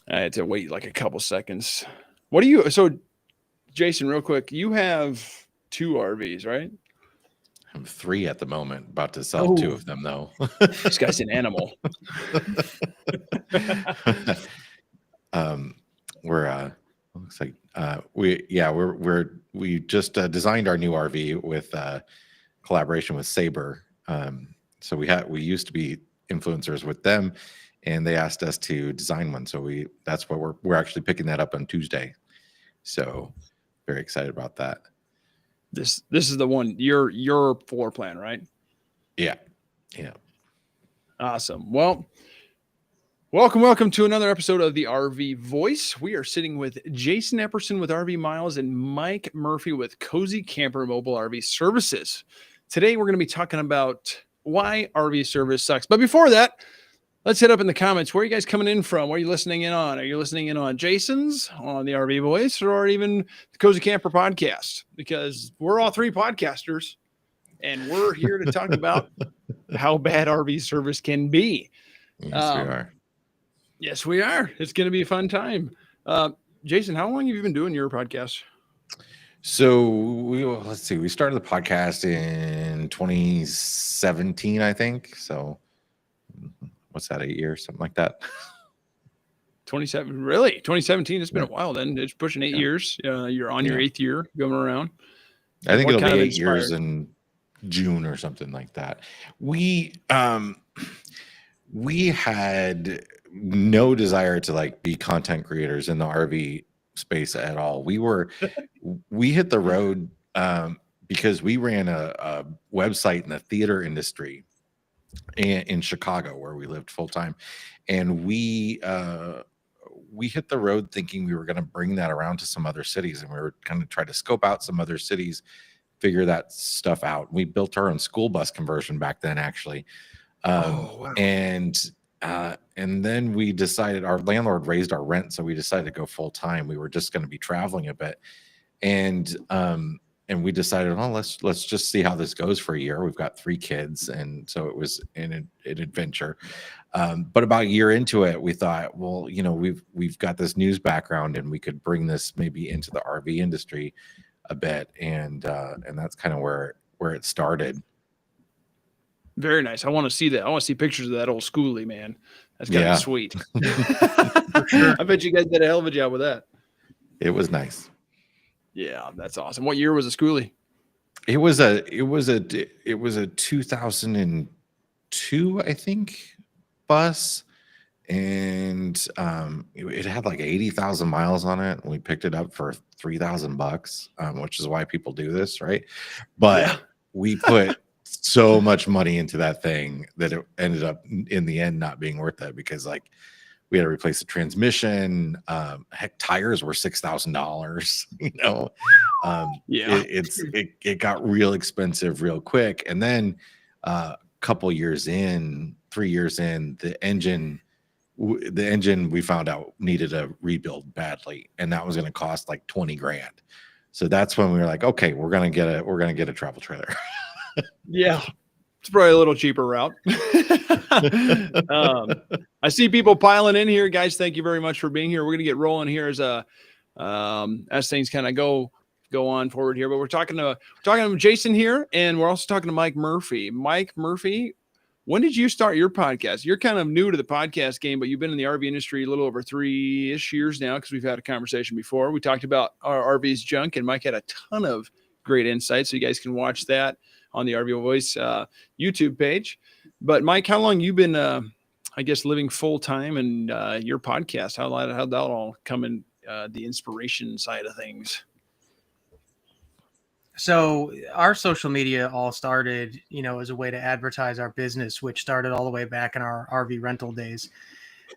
I had to wait like a couple seconds. What do you? So, Jason, real quick, you have two RVs, right? I'm 3 at the moment, about to sell 2 Oh, of them though. this guy's an animal. um, we're looks like we just designed our new RV with collaboration with Sabre. So we used to be influencers with them, and they asked us to design one. So that's what we're actually picking that up on Tuesday. So very excited about that. This is the one your floor plan, right? Yeah, yeah. Awesome. Well, welcome to another episode of the RV Voice. We are sitting with Jason Epperson with RV Miles and Mike Murphy with Cozy Camper Mobile RV Services. Today we're going to be talking about why RV service sucks. But before that, let's hit up in the comments. Where are you guys coming in from? What are you listening in on? Are you listening in on Jason's, on the RV Voice, or even the Cozy Camper podcast? Because we're all three podcasters, and we're here to talk about how bad RV service can be. Yes, we are. Yes, we are. It's going to be a fun time. Jason, how long have you been doing your podcast? So let's see. We started the podcast in 2017, I think. So what's that? 8 years, something like that. 27, really? 2017. It's been a while. Then it's pushing 8 years. You're on your 8th year going around. I think it'll be 8 years in June or something like that. We had no desire to like be content creators in the RV space at all. We hit the road because we ran a website in the theater industry in Chicago where we lived full time, and we hit the road thinking we were going to bring that around to some other cities, and we were kind of try to scope out some other cities, figure that stuff out. We built our own school bus conversion back then, actually. Wow. And then we decided our landlord raised our rent, so we decided to go full time. We were just going to be traveling a bit, and we decided, oh, let's just see how this goes for a year. We've got 3 kids, and so it was an adventure. But about a year into it, we thought, well, we've got this news background, and we could bring this maybe into the RV industry a bit, and that's kind of where it started. Very nice. I want to see that. I want to see pictures of that old schoolie, man. That's gotta be sweet. Sure. I bet you guys did a hell of a job with that. It was nice. Yeah, that's awesome. What year was the schoolie? It was a 2002, I think, bus, and it had like 80,000 miles on it. And we picked it up for $3,000, which is why people do this, right? But we put so much money into that thing that it ended up in the end not being worth it, because like we had to replace the transmission. Heck, tires were $6,000. It got real expensive real quick. And then a couple years in, 3 years in, the engine we found out needed a rebuild badly, and that was going to cost like 20 grand. So that's when we were like, okay, we're gonna get a travel trailer. Yeah, it's probably a little cheaper route. I see people piling in here, guys. Thank you very much for being here. We're gonna get rolling here as things kind of go on forward here. But we're talking to Jason here, and we're also talking to Mike Murphy. Mike Murphy, when did you start your podcast? You're kind of new to the podcast game, but you've been in the RV industry a little over 3-ish years now, because we've had a conversation before. We talked about our RV's junk, and Mike had a ton of great insights, so you guys can watch that on the RV Voice YouTube page. But Mike, how long you been, I guess, living full time, and your podcast? How'd that all come in, the inspiration side of things? So our social media all started, as a way to advertise our business, which started all the way back in our RV rental days.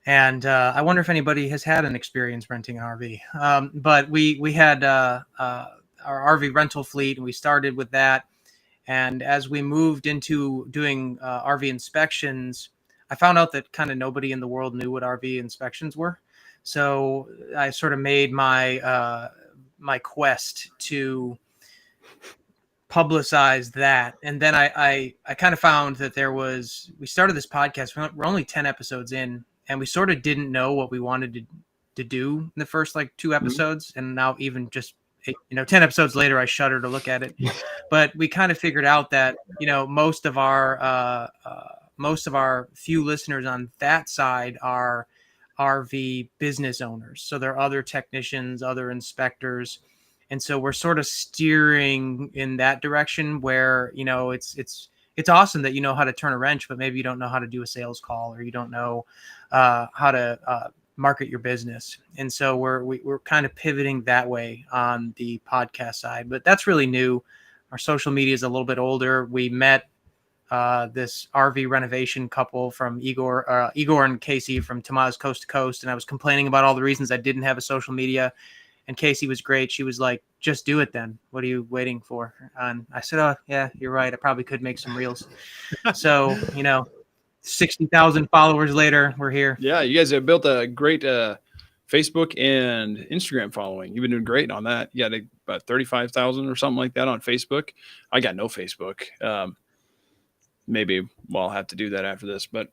And I wonder if anybody has had an experience renting an RV. But we had our RV rental fleet, and we started with that. And as we moved into doing RV inspections, I found out that kind of nobody in the world knew what RV inspections were. So I sort of made my my quest to publicize that. And then I kind of found that we started this podcast. We're only 10 episodes in, and we sort of didn't know what we wanted to do in the first like 2 episodes, and now even just 10 episodes later, I shudder to look at it. But we kind of figured out that most of our few listeners on that side are RV business owners. So there are other technicians, other inspectors. And so we're sort of steering in that direction where, it's awesome that you know how to turn a wrench, but maybe you don't know how to do a sales call, or you don't know how to market your business. And so we're kind of pivoting that way on the podcast side, but that's really new. Our social media is a little bit older. We met this RV renovation couple from Igor and Casey from Toma's Coast to Coast. And I was complaining about all the reasons I didn't have a social media. And Casey was great. She was like, just do it then. What are you waiting for? And I said, oh, yeah, you're right. I probably could make some reels. So, 60,000 followers later, we're here. Yeah, you guys have built a great Facebook and Instagram following. You've been doing great on that. You got about 35,000 or something like that on Facebook. I got no Facebook. Maybe I'll have to do that after this, but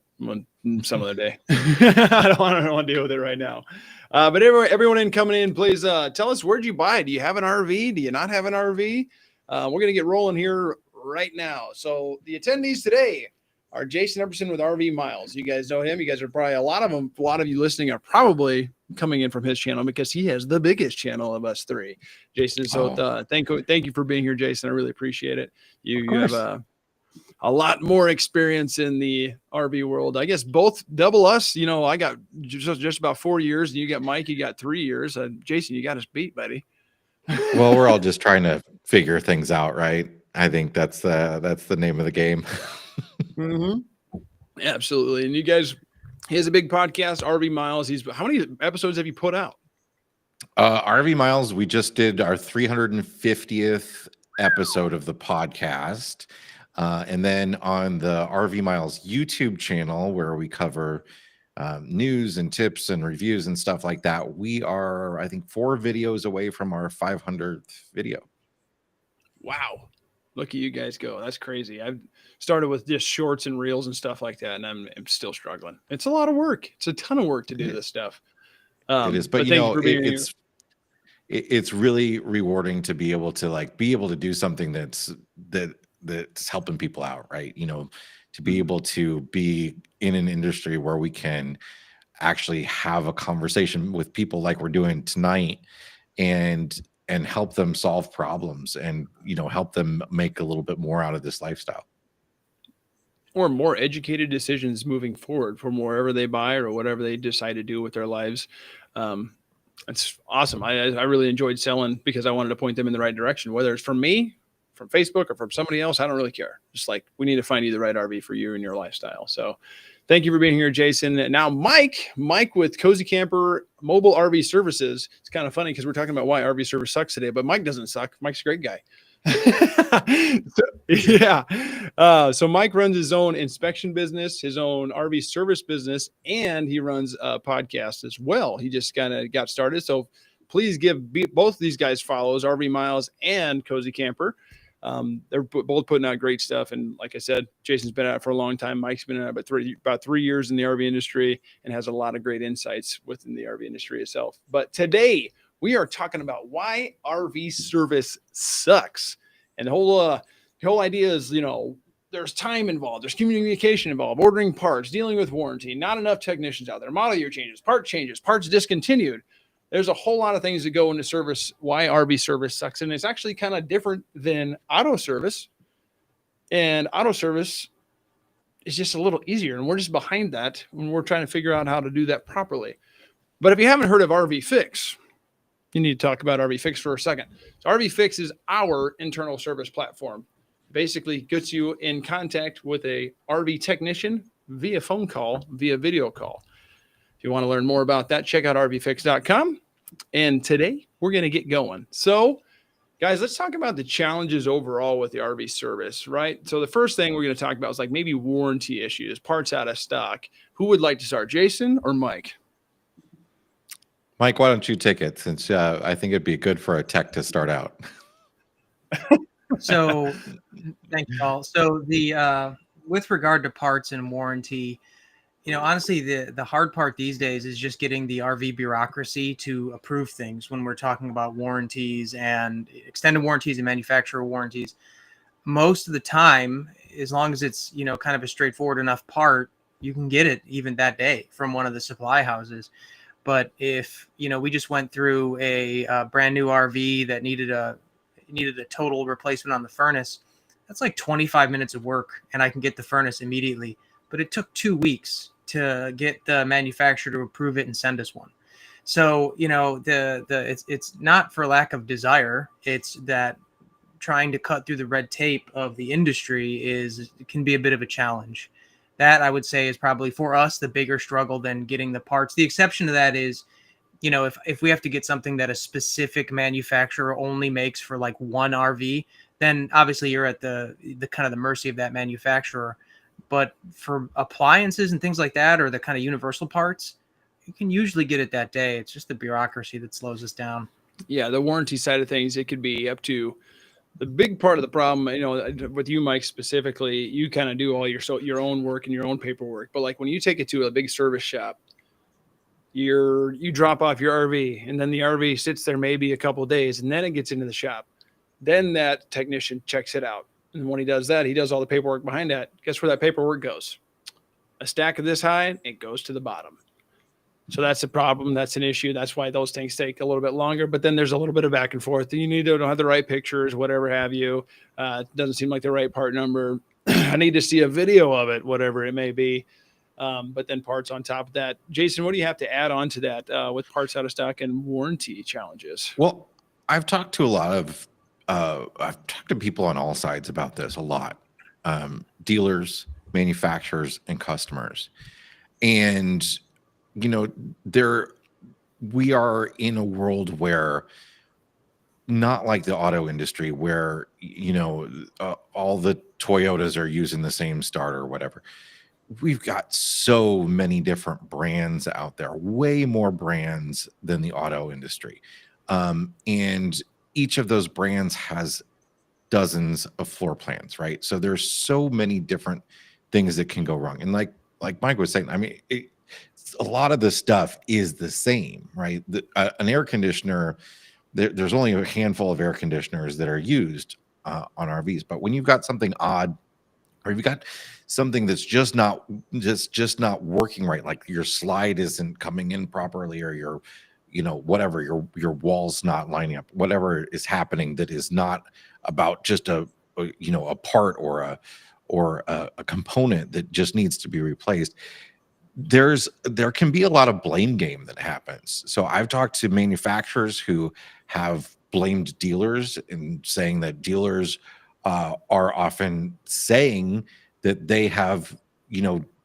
some other day. I don't want to deal with it right now. But everyone coming in, please tell us, where'd you buy it? Do you have an RV? Do you not have an RV? We're going to get rolling here right now. So the attendees today are Jason Epperson with RV Miles. You guys know him. You guys are probably, a lot of you listening are probably coming in from his channel because he has the biggest channel of us three. Jason, so thank you for being here, Jason. I really appreciate it. You have a lot more experience in the RV world. I guess both double us. I got just about 4 years, and you got Mike, you got 3 years. Jason, you got us beat, buddy. Well, we're all just trying to figure things out, right? I think that's the name of the game. Absolutely. And you guys, he has a big podcast, RV Miles. How many episodes have you put out? RV Miles, we just did our 350th episode of the podcast. And then on the RV Miles YouTube channel, where we cover news and tips and reviews and stuff like that, we are, I think, 4 videos away from our 500th video. Wow. Look at you guys go. That's crazy. I've started with just shorts and reels and stuff like that, and I'm still struggling. It's a lot of work. It's a ton of work to do this stuff. It is, but it's really rewarding to be able to do something that's helping people out, right? To be able to be in an industry where we can actually have a conversation with people like we're doing tonight, and help them solve problems, and help them make a little bit more out of this lifestyle, or more educated decisions moving forward from wherever they buy or whatever they decide to do with their lives. It's awesome. I really enjoyed selling because I wanted to point them in the right direction, whether it's from me, from Facebook, or from somebody else. I don't really care. Just like, we need to find you the right RV for you and your lifestyle. So thank you for being here, Jason. And now Mike with Cozy Camper Mobile RV Services. It's kind of funny because we're talking about why RV service sucks today, but Mike doesn't suck. Mike's a great guy. So Mike runs his own inspection business, his own RV service business, and he runs a podcast as well. He just kind of got started. So please give both of these guys follows, RV Miles and Cozy Camper. They're both putting out great stuff. And like I said, Jason's been at it for a long time. Mike's been at it about 3 years in the RV industry and has a lot of great insights within the RV industry itself. But today we are talking about why RV service sucks. And the whole idea is, there's time involved, there's communication involved, ordering parts, dealing with warranty, not enough technicians out there, model year changes, parts discontinued. There's a whole lot of things that go into service, why RV service sucks. And it's actually kind of different than auto service. And auto service is just a little easier. And we're just behind that when we're trying to figure out how to do that properly. But if you haven't heard of RV Fix, you need to talk about RV Fix for a second. So RV Fix is our internal service platform. Basically gets you in contact with a RV technician via phone call, via video call. If you want to learn more about that, check out rvfix.com. And today we're going to get going. So guys, let's talk about the challenges overall with the RV service, right? So the first thing we're going to talk about is like maybe warranty issues, parts out of stock. Who would like to start, Jason or Mike? Mike, why don't you take it, since I think it'd be good for a tech to start out. So thank you all. So with regard to parts and warranty, honestly, the hard part these days is just getting the RV bureaucracy to approve things when we're talking about warranties and extended warranties and manufacturer warranties. Most of the time, as long as it's, kind of a straightforward enough part, you can get it even that day from one of the supply houses. But if, we just went through a brand new RV that needed a total replacement on the furnace, that's like 25 minutes of work, and I can get the furnace immediately. But it took 2 weeks to get the manufacturer to approve it and send us one. So, it's not for lack of desire. It's that trying to cut through the red tape of the industry can be a bit of a challenge. That, I would say, is probably for us the bigger struggle than getting the parts. The exception to that is, if we have to get something that a specific manufacturer only makes for like one RV, then obviously you're at the kind of the mercy of that manufacturer. But for appliances and things like that, or the kind of universal parts, you can usually get it that day. It's just the bureaucracy that slows us down. Yeah, the warranty side of things, it could be up to the big part of the problem. With you, Mike, specifically, you kind of do all your own work and your own paperwork. But like when you take it to a big service shop, you drop off your RV, and then the RV sits there maybe a couple of days, and then it gets into the shop. Then that technician checks it out. And when he does that, he does all the paperwork behind that. Guess where that paperwork goes? A stack of this high, it goes to the bottom. So that's a problem. That's an issue. That's why those things take a little bit longer. But then there's a little bit of back and forth. You need to have the right pictures, whatever have you. It doesn't seem like the right part number. I need to see a video of it, whatever it may be. But then parts on top of that. Jason, what do you have to add on to that with parts out of stock and warranty challenges? Well, I've talked to I've talked to people on all sides about this a lot. Dealers, manufacturers, and customers. And, we are in a world where, not like the auto industry where, all the Toyotas are using the same starter or whatever. We've got so many different brands out there, way more brands than the auto industry. And each of those brands has dozens of floor plans, right? So there's so many different things that can go wrong. And like Mike was saying, I mean, a lot of the stuff is the same, right? An air conditioner, there's only a handful of air conditioners that are used on RVs. But when you've got something odd, or you've got something that's just not working right, like your slide isn't coming in properly, or your whatever, your wall's not lining up, whatever is happening that is not about just a part or a component that just needs to be replaced, there can be a lot of blame game that happens. So I've talked to manufacturers who have blamed dealers and saying that dealers are often saying that they have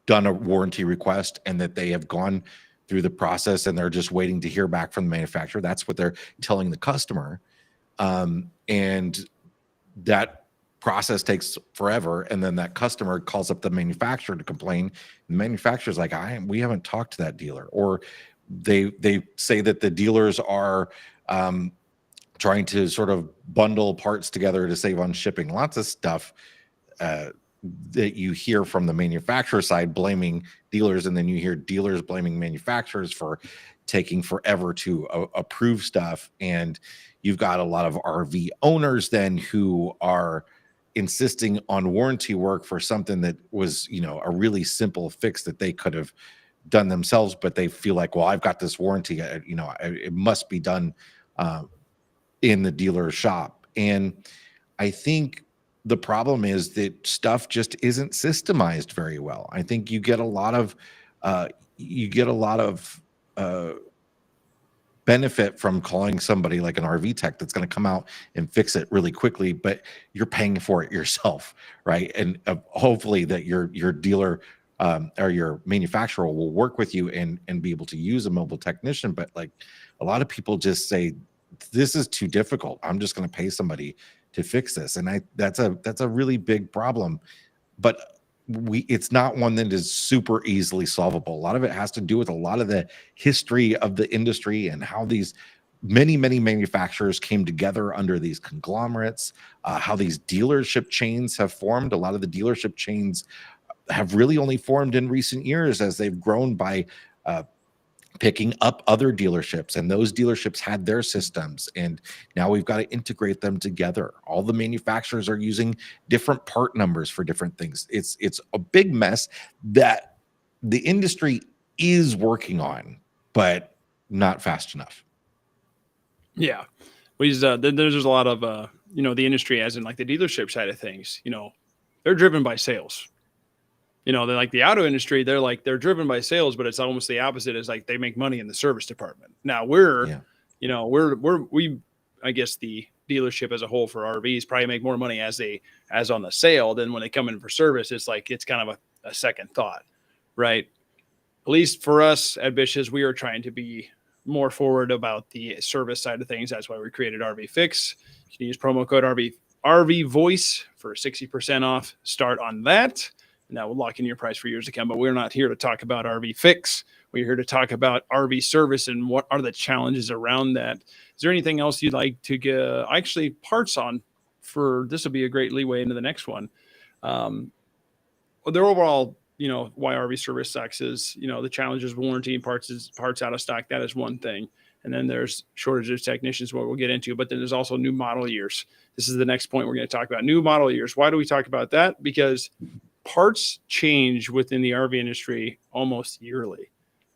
done a warranty request and that they have gone through the process and they're just waiting to hear back from the manufacturer. That's what they're telling the customer. And that process takes forever. And then that customer calls up the manufacturer to complain. The manufacturer's like, we haven't talked to that dealer. Or they say that the dealers are trying to sort of bundle parts together to save on shipping. Lots of stuff that you hear from the manufacturer side blaming dealers, and then you hear dealers blaming manufacturers for taking forever to approve stuff. And you've got a lot of RV owners then who are insisting on warranty work for something that was, a really simple fix that they could have done themselves, but they feel like, well, I've got this warranty, it must be done in the dealer shop. And I think the problem is that stuff just isn't systemized very well. I think you get a lot of benefit from calling somebody like an RV tech that's going to come out and fix it really quickly, but you're paying for it yourself, right? And hopefully that your dealer or your manufacturer will work with you and be able to use a mobile technician. But like a lot of people just say, this is too difficult, I'm just going to pay somebody to fix this. And that's a really big problem. But it's not one that is super easily solvable. A lot of it has to do with a lot of the history of the industry and how these many manufacturers came together under these conglomerates, how these dealership chains have formed. A lot of the dealership chains have really only formed in recent years as they've grown by picking up other dealerships, and those dealerships had their systems, and now we've got to integrate them together. All the manufacturers are using different part numbers for different things. It's a big mess that the industry is working on, but not fast enough. Yeah. There's a lot of, the industry, as in like the dealership side of things, they're driven by sales. They're like the auto industry. They're driven by sales, but it's almost the opposite. Is like they make money in the service department. Now I guess the dealership as a whole for RVs probably make more money as on the sale than when they come in for service. It's like, it's kind of a second thought, right? At least for us at Bish's, we are trying to be more forward about the service side of things. That's why we created RV Fix. You can use promo code RV Voice for 60% off. Start on that. And that will lock in your price for years to come. But we're not here to talk about RV Fix. We're here to talk about RV service and what are the challenges around that. Is there anything else you'd like to get actually parts on for this? Will be a great leeway into the next one. Well, their overall, why RV service sucks is, the challenges of warranty and parts out of stock. That is one thing. And then there's shortages of technicians, what we'll get into, but then there's also new model years. This is the next point we're going to talk about, new model years. Why do we talk about that? Because parts change within the RV industry almost yearly,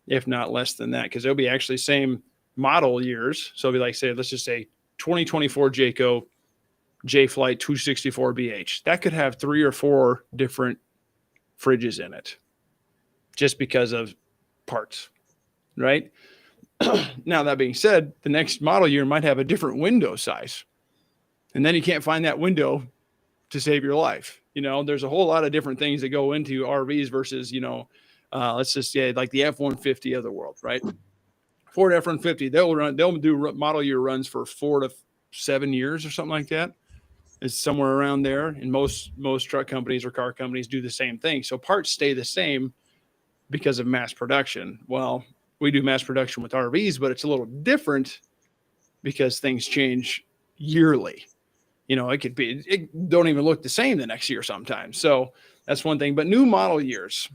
if not less than that, because they'll be actually same model years. So it'll be like, let's just say 2024 Jayco J-Flight 264BH. That could have 3 or 4 different fridges in it just because of parts, right? Now, that being said, the next model year might have a different window size, and then you can't find that window to save your life. There's a whole lot of different things that go into RVs versus, let's just say like the F-150 of the world, right? Ford F-150, they'll do model year runs for 4 to 7 years or something like that. It's somewhere around there. And most truck companies or car companies do the same thing. So parts stay the same because of mass production. Well, we do mass production with RVs, but it's a little different because things change yearly. It don't even look the same the next year sometimes. So that's one thing. But new model years,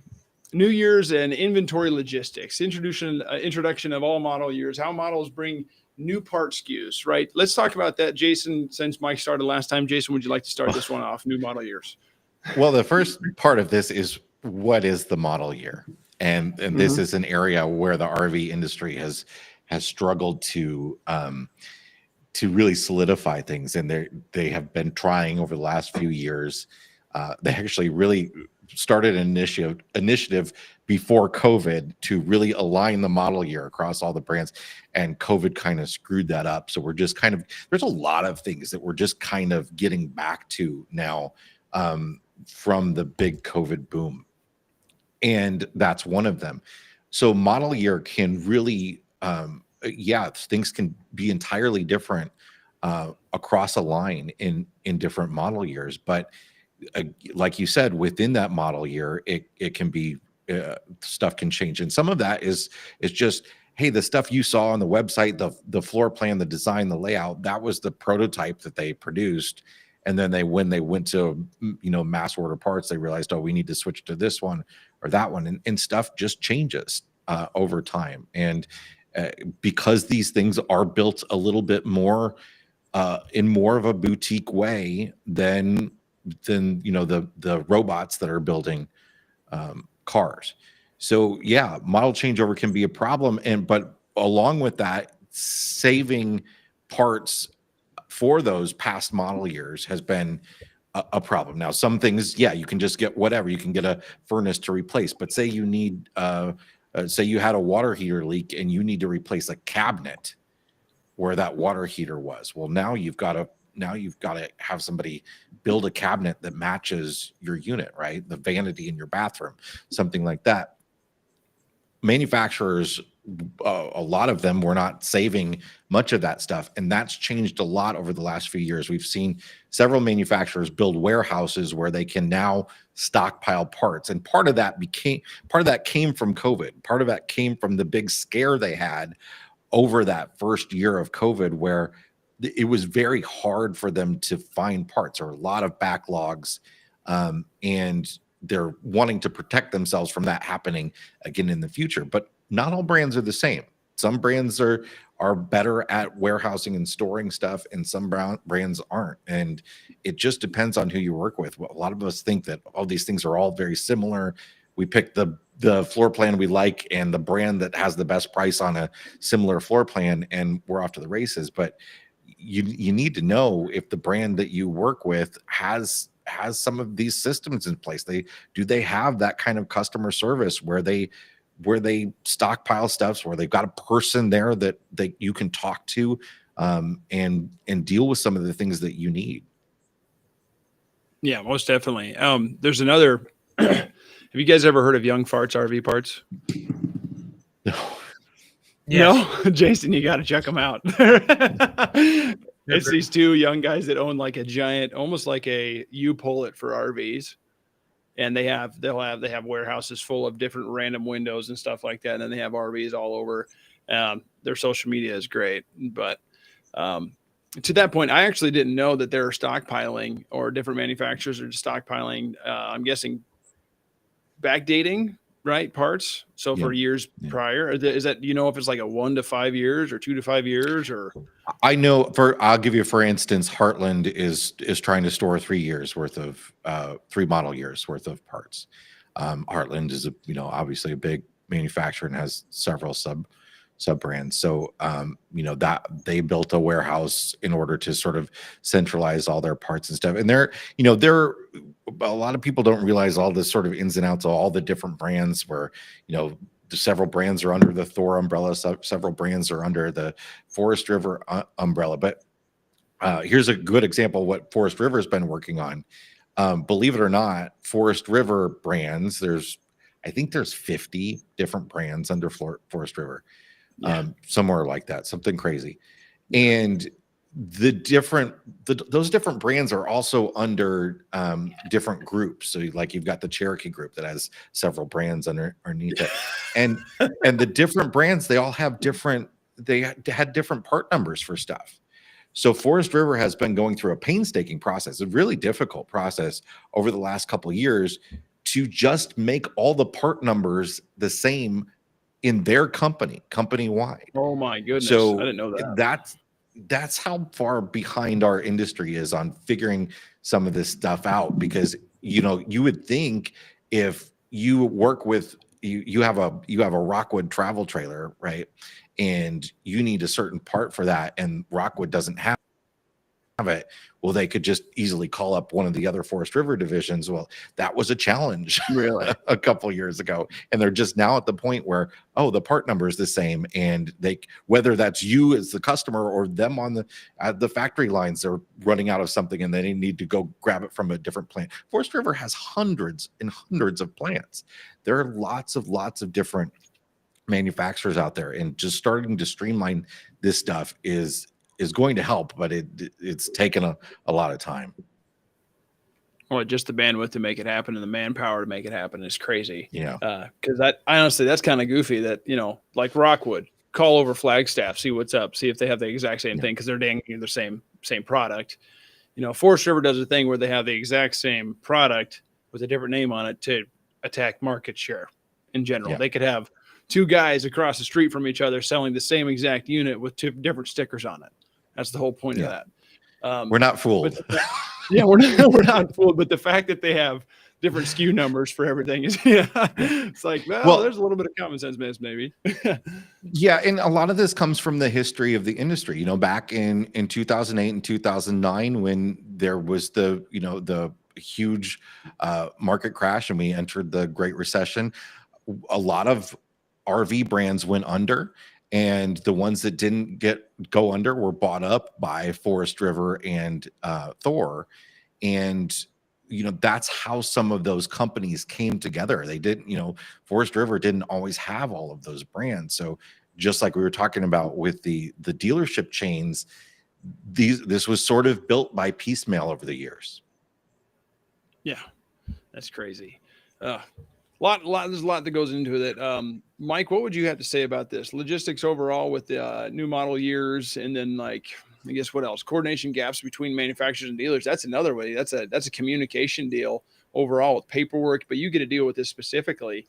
New Year's and inventory logistics, introduction of all model years, how models bring new part SKUs, right? Let's talk about that, Jason. Since Mike started last time, Jason, would you like to start this one off? New model years. Well, the first part of this is, what is the model year? And this is an area where the RV industry has struggled to really solidify things, and they have been trying over the last few years. They actually really started an initiative before COVID to really align the model year across all the brands, and COVID kind of screwed that up. So we're just there's a lot of things that we're just kind of getting back to now from the big COVID boom. And that's one of them. So model year can really, things can be entirely different across a line in different model years. But like you said, within that model year, it can be, stuff can change. And some of that is just, hey, the stuff you saw on the website, the floor plan, the design, the layout, that was the prototype that they produced. And then when they went to, mass order parts, they realized, oh, we need to switch to this one or that one. And stuff just changes over time. And because these things are built a little bit more in more of a boutique way than the robots that are building cars. So yeah, model changeover can be a problem. But along with that, saving parts for those past model years has been a problem. Now, some things, you can just get whatever. You can get a furnace to replace, but say you need, say you had a water heater leak and you need to replace a cabinet where that water heater was. Well, now you've got to have somebody build a cabinet that matches your unit, right? The vanity in your bathroom, something like that. Manufacturers, a lot of them were not saving much of that stuff, and that's changed a lot over the last few years. We've seen several manufacturers build warehouses where they can now stockpile parts, and part of that came from COVID. Part of that came from the big scare they had over that first year of COVID, where it was very hard for them to find parts, or a lot of backlogs, and they're wanting to protect themselves from that happening again in the future. But not all brands are the same. Some brands are better at warehousing and storing stuff, and some brands aren't. And it just depends on who you work with. Well, a lot of us think that all these things are all very similar. We pick the floor plan we like and the brand that has the best price on a similar floor plan, and we're off to the races. But you need to know if the brand that you work with has some of these systems in place. Do they have that kind of customer service where they stockpile stuff, where they've got a person there that you can talk to, and deal with some of the things that you need. Yeah, most definitely. There's another. Have you guys ever heard of Young Farts RV Parts? No. Yes. No, Jason, you got to check them out. It's these two young guys that own like a giant, almost like a U-Pull-It for RVs. And they have warehouses full of different random windows and stuff like that. And then they have RVs all over. Their social media is great. But to that point, I actually didn't know that they're stockpiling, or different manufacturers are just stockpiling. I'm guessing backdating, right? Parts. So for years prior, is that, if it's like a 1 to 5 years or 2 to 5 years, or? I know I'll give you, for instance, Heartland is trying to store 3 years worth of 3 model years worth of parts. Heartland is obviously a big manufacturer and has several sub brands. So that they built a warehouse in order to sort of centralize all their parts and stuff. And they're a lot of people don't realize all the sort of ins and outs of all the different brands where, several brands are under the Thor umbrella, several brands are under the Forest River umbrella. But here's a good example of what Forest River has been working on. Believe it or not, Forest River brands, I think there's 50 different brands under Forest River, somewhere like that, something crazy. And those different brands are also under different groups. So like you've got the Cherokee group that has several brands underneath it, and the different brands, they all have they had different part numbers for stuff. So Forest River has been going through a painstaking process, a really difficult process over the last couple of years, to just make all the part numbers the same in their company-wide. Oh my goodness. So I didn't know that. That's how far behind our industry is on figuring some of this stuff out, because you would think if you work with you have a Rockwood travel trailer, right, and you need a certain part for that, and Rockwood doesn't have it, well, they could just easily call up one of the other Forest River divisions. Well, that was a challenge really a couple of years ago, and they're just now at the point where, the part number is the same, and whether that's you as the customer or them on the factory lines, they're running out of something and they need to go grab it from a different plant. Forest River has hundreds and hundreds of plants. There are lots of different manufacturers out there, and just starting to streamline this stuff is going to help, but it's taken a lot of time. Well, just the bandwidth to make it happen and the manpower to make it happen is crazy. Yeah. Because honestly, that's kind of goofy that, like Rockwood, call over Flagstaff, see what's up, see if they have the exact same thing, because they're dang the same product. Forest River does a thing where they have the exact same product with a different name on it to attack market share in general. Yeah. They could have 2 guys across the street from each other selling the same exact unit with 2 different stickers on it. That's the whole point of that. We're not fooled. We're not fooled. But the fact that they have different SKU numbers for everything is, it's like, well, there's a little bit of common sense miss, maybe. Yeah, and a lot of this comes from the history of the industry. Back in 2008 and 2009, when there was the huge market crash and we entered the Great Recession, a lot of RV brands went under. And the ones that didn't go under were bought up by Forest River and Thor. And, that's how some of those companies came together. They didn't, Forest River didn't always have all of those brands. So just like we were talking about with the dealership chains, this was sort of built by piecemeal over the years. Yeah, that's crazy. There's a lot that goes into that. Mike, what would you have to say about this? Logistics overall with the new model years, and then I guess what else? Coordination gaps between manufacturers and dealers. That's another way. That's a communication deal overall with paperwork, but you get to deal with this specifically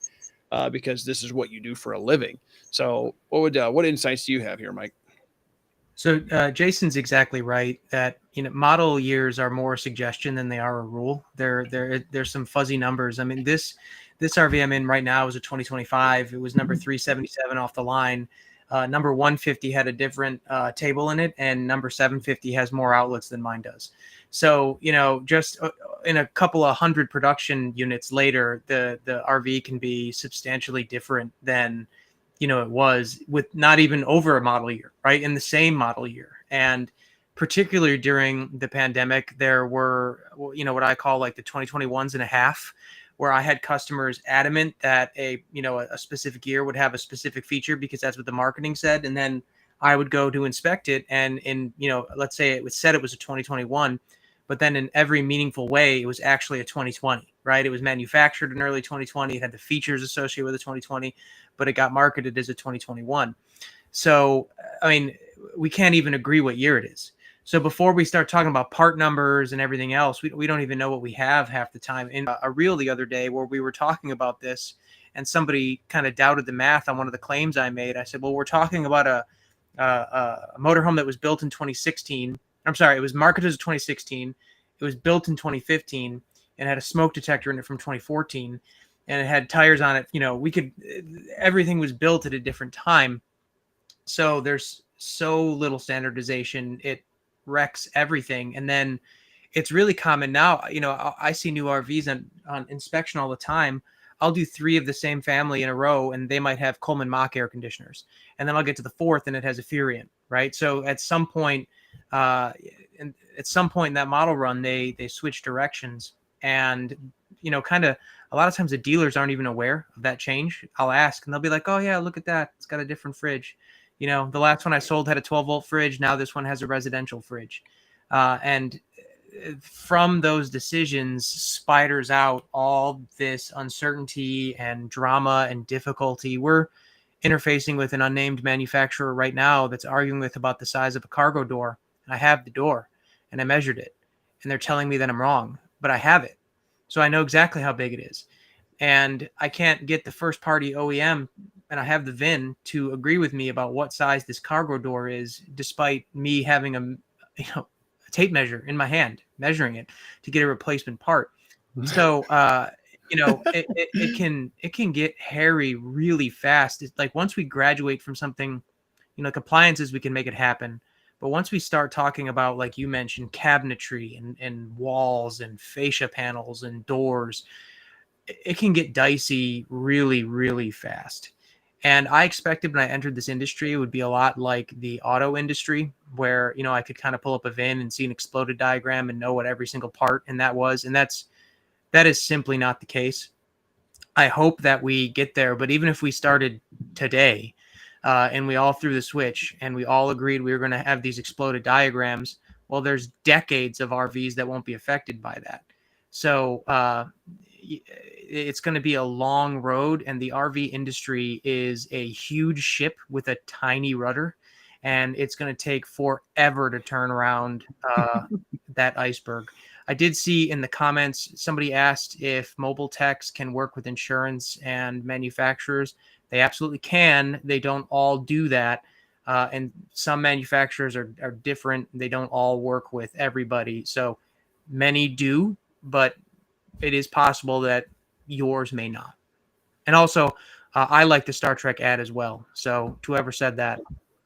because this is what you do for a living. So what insights do you have here, Mike? So Jason's exactly right that model years are more a suggestion than they are a rule. There's some fuzzy numbers. I mean, this RV I'm in right now is a 2025. It was number 377 off the line. Number 150 had a different table in it, and number 750 has more outlets than mine does. So just in a couple of hundred production units later, the RV can be substantially different than it was with not even over a model year, right? In the same model year. And particularly during the pandemic, there were, what I call like the 2021s and a half, where I had customers adamant that a specific year would have a specific feature because that's what the marketing said. And then I would go to inspect it. And let's say it was said it was a 2021, but then in every meaningful way, it was actually a 2020, right? It was manufactured in early 2020. It had the features associated with the 2020, but it got marketed as a 2021. So, I mean, we can't even agree what year it is. So before we start talking about part numbers and everything else, we don't even know what we have half the time. In a reel the other day where we were talking about this and somebody kind of doubted the math on one of the claims I made, I said, well, we're talking about a motorhome that was built in 2016. I'm sorry, it was marketed as 2016. It was built in 2015 and had a smoke detector in it from 2014. And it had tires on it. Everything was built at a different time. So there's so little standardization. It wrecks everything. And then it's really common now. I see new RVs on inspection all the time. I'll do 3 of the same family in a row, and they might have Coleman Mach air conditioners. And then I'll get to the 4th, and it has a Furrion, right? So at some point in that model run, they switch directions. And, kind of a lot of times the dealers aren't even aware of that change. I'll ask, and they'll be like, oh, yeah, look at that. It's got a different fridge. The last one I sold had a 12-volt fridge. Now this one has a residential fridge. And from those decisions spiders out all this uncertainty and drama and difficulty. We're interfacing with an unnamed manufacturer right now that's arguing with about the size of a cargo door. And I have the door and I measured it, and they're telling me that I'm wrong, but I have it. So I know exactly how big it is. And I can't get the first party OEM, and I have the VIN, to agree with me about what size this cargo door is, despite me having a tape measure in my hand, measuring it to get a replacement part. So, it can get hairy really fast. It's like once we graduate from something, like appliances, we can make it happen. But once we start talking about, like you mentioned, cabinetry and walls and fascia panels and doors, it can get dicey really, really fast. And I expected when I entered this industry, it would be a lot like the auto industry, where, I could kind of pull up a VIN and see an exploded diagram and know what every single part in that was. And that is simply not the case. I hope that we get there. But even if we started today and we all threw the switch and we all agreed we were going to have these exploded diagrams, well, there's decades of RVs that won't be affected by that. So it's going to be a long road, and the RV industry is a huge ship with a tiny rudder, and it's going to take forever to turn around that iceberg. I did see in the comments, somebody asked if mobile techs can work with insurance and manufacturers. They absolutely can. They don't all do that. And some manufacturers are different. They don't all work with everybody. So many do, but it is possible that yours may not. And also, I like the Star Trek ad as well. So to whoever said that,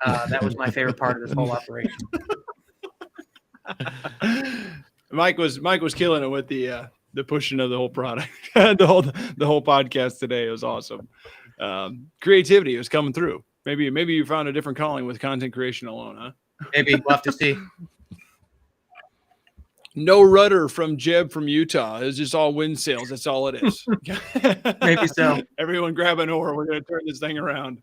that was my favorite part of this whole operation. Mike was killing it with the pushing of the whole product, the whole podcast today. It was awesome. Creativity was coming through. Maybe you found a different calling with content creation alone, huh? Maybe we'll have to see. No rudder from Jeb from Utah. It's just all wind sails. That's all it is. Maybe so. Everyone grab an oar. We're going to turn this thing around.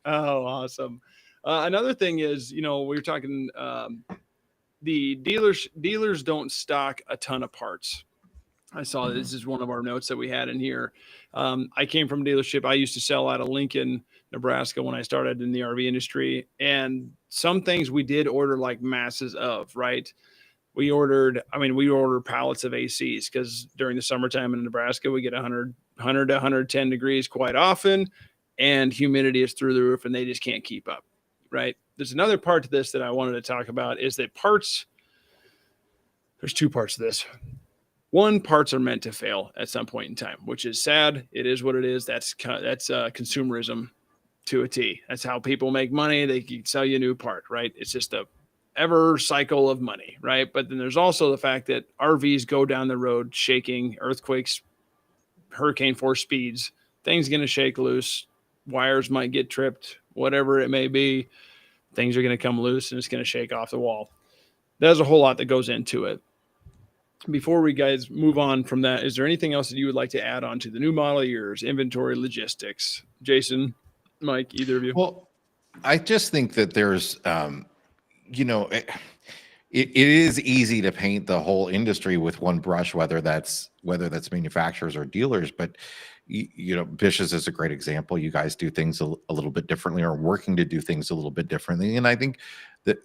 Oh, awesome. Another thing is, we were talking, the dealers don't stock a ton of parts. I saw this is one of our notes that we had in here. I came from a dealership. I used to sell out of Lincoln, Nebraska when I started in the RV industry. And some things we did order like masses of, right? we ordered pallets of ACs because during the summertime in Nebraska, we get 100 to 110 degrees quite often, and humidity is through the roof, and they just can't keep up, right? There's another part to this that I wanted to talk about is that there's two parts to this. One, parts are meant to fail at some point in time, which is sad. It is what it is. That's consumerism to a T. That's how people make money. They can sell you a new part, right? It's just a ever cycle of money, right? But then there's also the fact that RVs go down the road shaking, earthquakes, hurricane force speeds, things going to shake loose, wires might get tripped, whatever it may be, things are going to come loose and it's going to shake off the wall. There's a whole lot that goes into it. Before we guys move on from that, is there anything else that you would like to add on to the new model years, inventory, logistics? Jason, Mike, either of you? Well, I just think that there's, it is easy to paint the whole industry with one brush, whether that's manufacturers or dealers. But Bish's is a great example. You guys do things a little bit differently, or working to do things a little bit differently. And I think that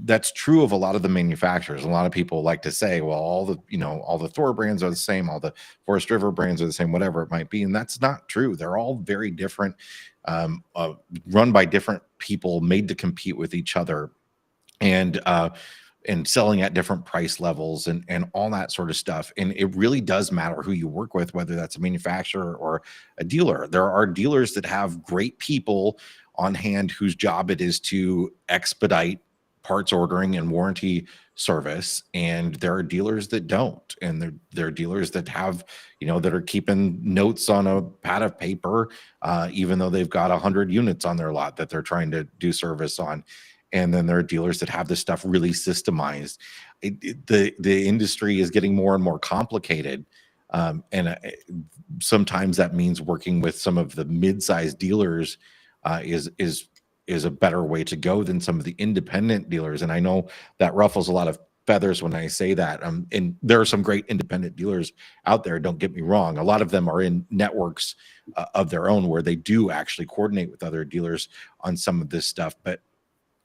that's true of a lot of the manufacturers. A lot of people like to say, well, all the Thor brands are the same, all the Forest River brands are the same, whatever it might be. And that's not true. They're all very different, run by different people, made to compete with each other, and selling at different price levels and all that sort of stuff. And it really does matter who you work with, whether that's a manufacturer or a dealer. There are dealers that have great people on hand whose job it is to expedite parts ordering and warranty service. And there are dealers that don't. And there are dealers that have, that are keeping notes on a pad of paper, even though they've got 100 units on their lot that they're trying to do service on. And then there are dealers that have this stuff really systemized. The industry is getting more and more complicated. Sometimes that means working with some of the mid-sized dealers is a better way to go than some of the independent dealers. And I know that ruffles a lot of feathers when I say that. And there are some great independent dealers out there, don't get me wrong. A lot of them are in networks of their own where they do actually coordinate with other dealers on some of this stuff. But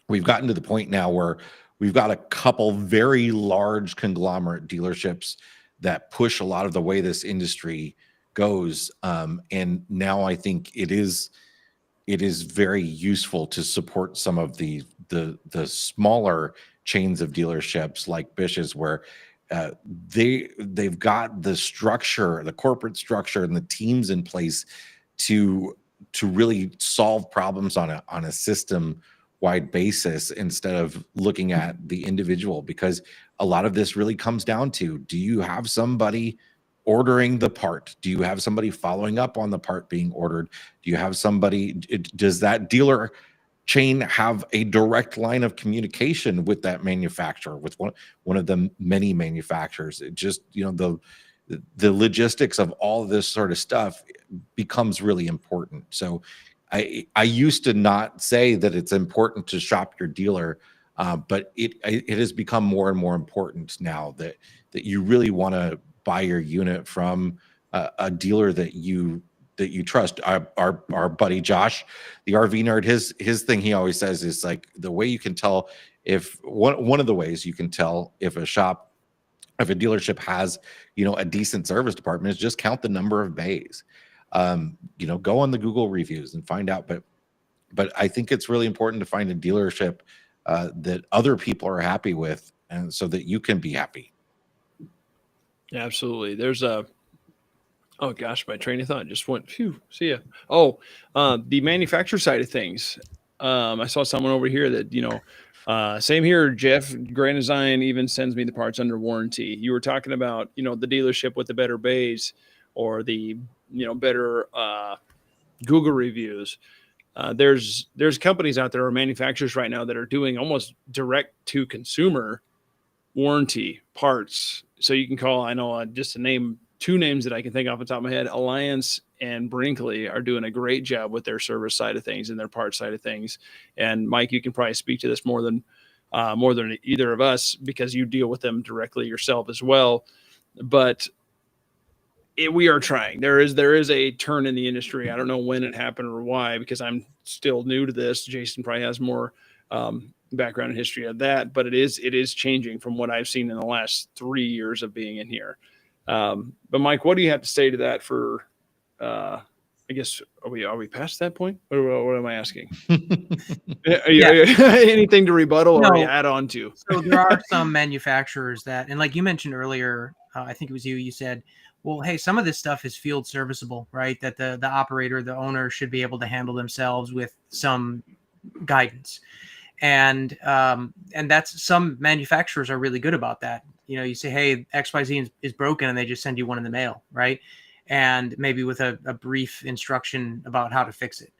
we've gotten to the point now where we've got a couple very large conglomerate dealerships that push a lot of the way this industry goes. And now I think it is very useful to support some of the smaller chains of dealerships like Bish's, where they've got the structure, the corporate structure, and the teams in place to really solve problems on a system wide basis instead of looking at the individual, because a lot of this really comes down to, do you have somebody ordering the part? Do you have somebody following up on the part being ordered? Do you have somebody, does that dealer chain have a direct line of communication with that manufacturer, with one of the many manufacturers? It just, the logistics of all of this sort of stuff becomes really important. So I used to not say that it's important to shop your dealer, but it has become more and more important now that you really want to buy your unit from a dealer that you trust. Our buddy Josh, the RV nerd, his thing he always says is like, the way you can tell if one of the ways you can tell if a dealership has a decent service department is just count the number of bays. Go on the Google reviews and find out. But I think it's really important to find a dealership that other people are happy with, and so that you can be happy. Yeah, absolutely. There's oh gosh, my train of thought just went, phew, see ya. Oh, the manufacturer side of things. I saw someone over here that, same here, Jeff, Grand Design even sends me the parts under warranty. You were talking about, the dealership with the better bays or the, better Google reviews. There's companies out there or manufacturers right now that are doing almost direct to consumer warranty parts. So you can call, I know just to name two names that I can think off the top of my head, Alliance and Brinkley are doing a great job with their service side of things and their parts side of things. And Mike, you can probably speak to this more than either of us because you deal with them directly yourself as well. But we are trying. There is a turn in the industry. I don't know when it happened or why, because I'm still new to this. Jason probably has more background and history of that, but it is changing from what I've seen in the last 3 years of being in here. But Mike, what do you have to say to that? For I guess are we past that point? What am I asking? Anything to rebuttal or add on to? So there are some manufacturers that, and like you mentioned earlier, I think it was you said, well, hey, some of this stuff is field serviceable, right? That the operator, the owner should be able to handle themselves with some guidance. And that's, some manufacturers are really good about that. You know, you say, hey, XYZ is broken, and they just send you one in the mail, right? And maybe with a brief instruction about how to fix it.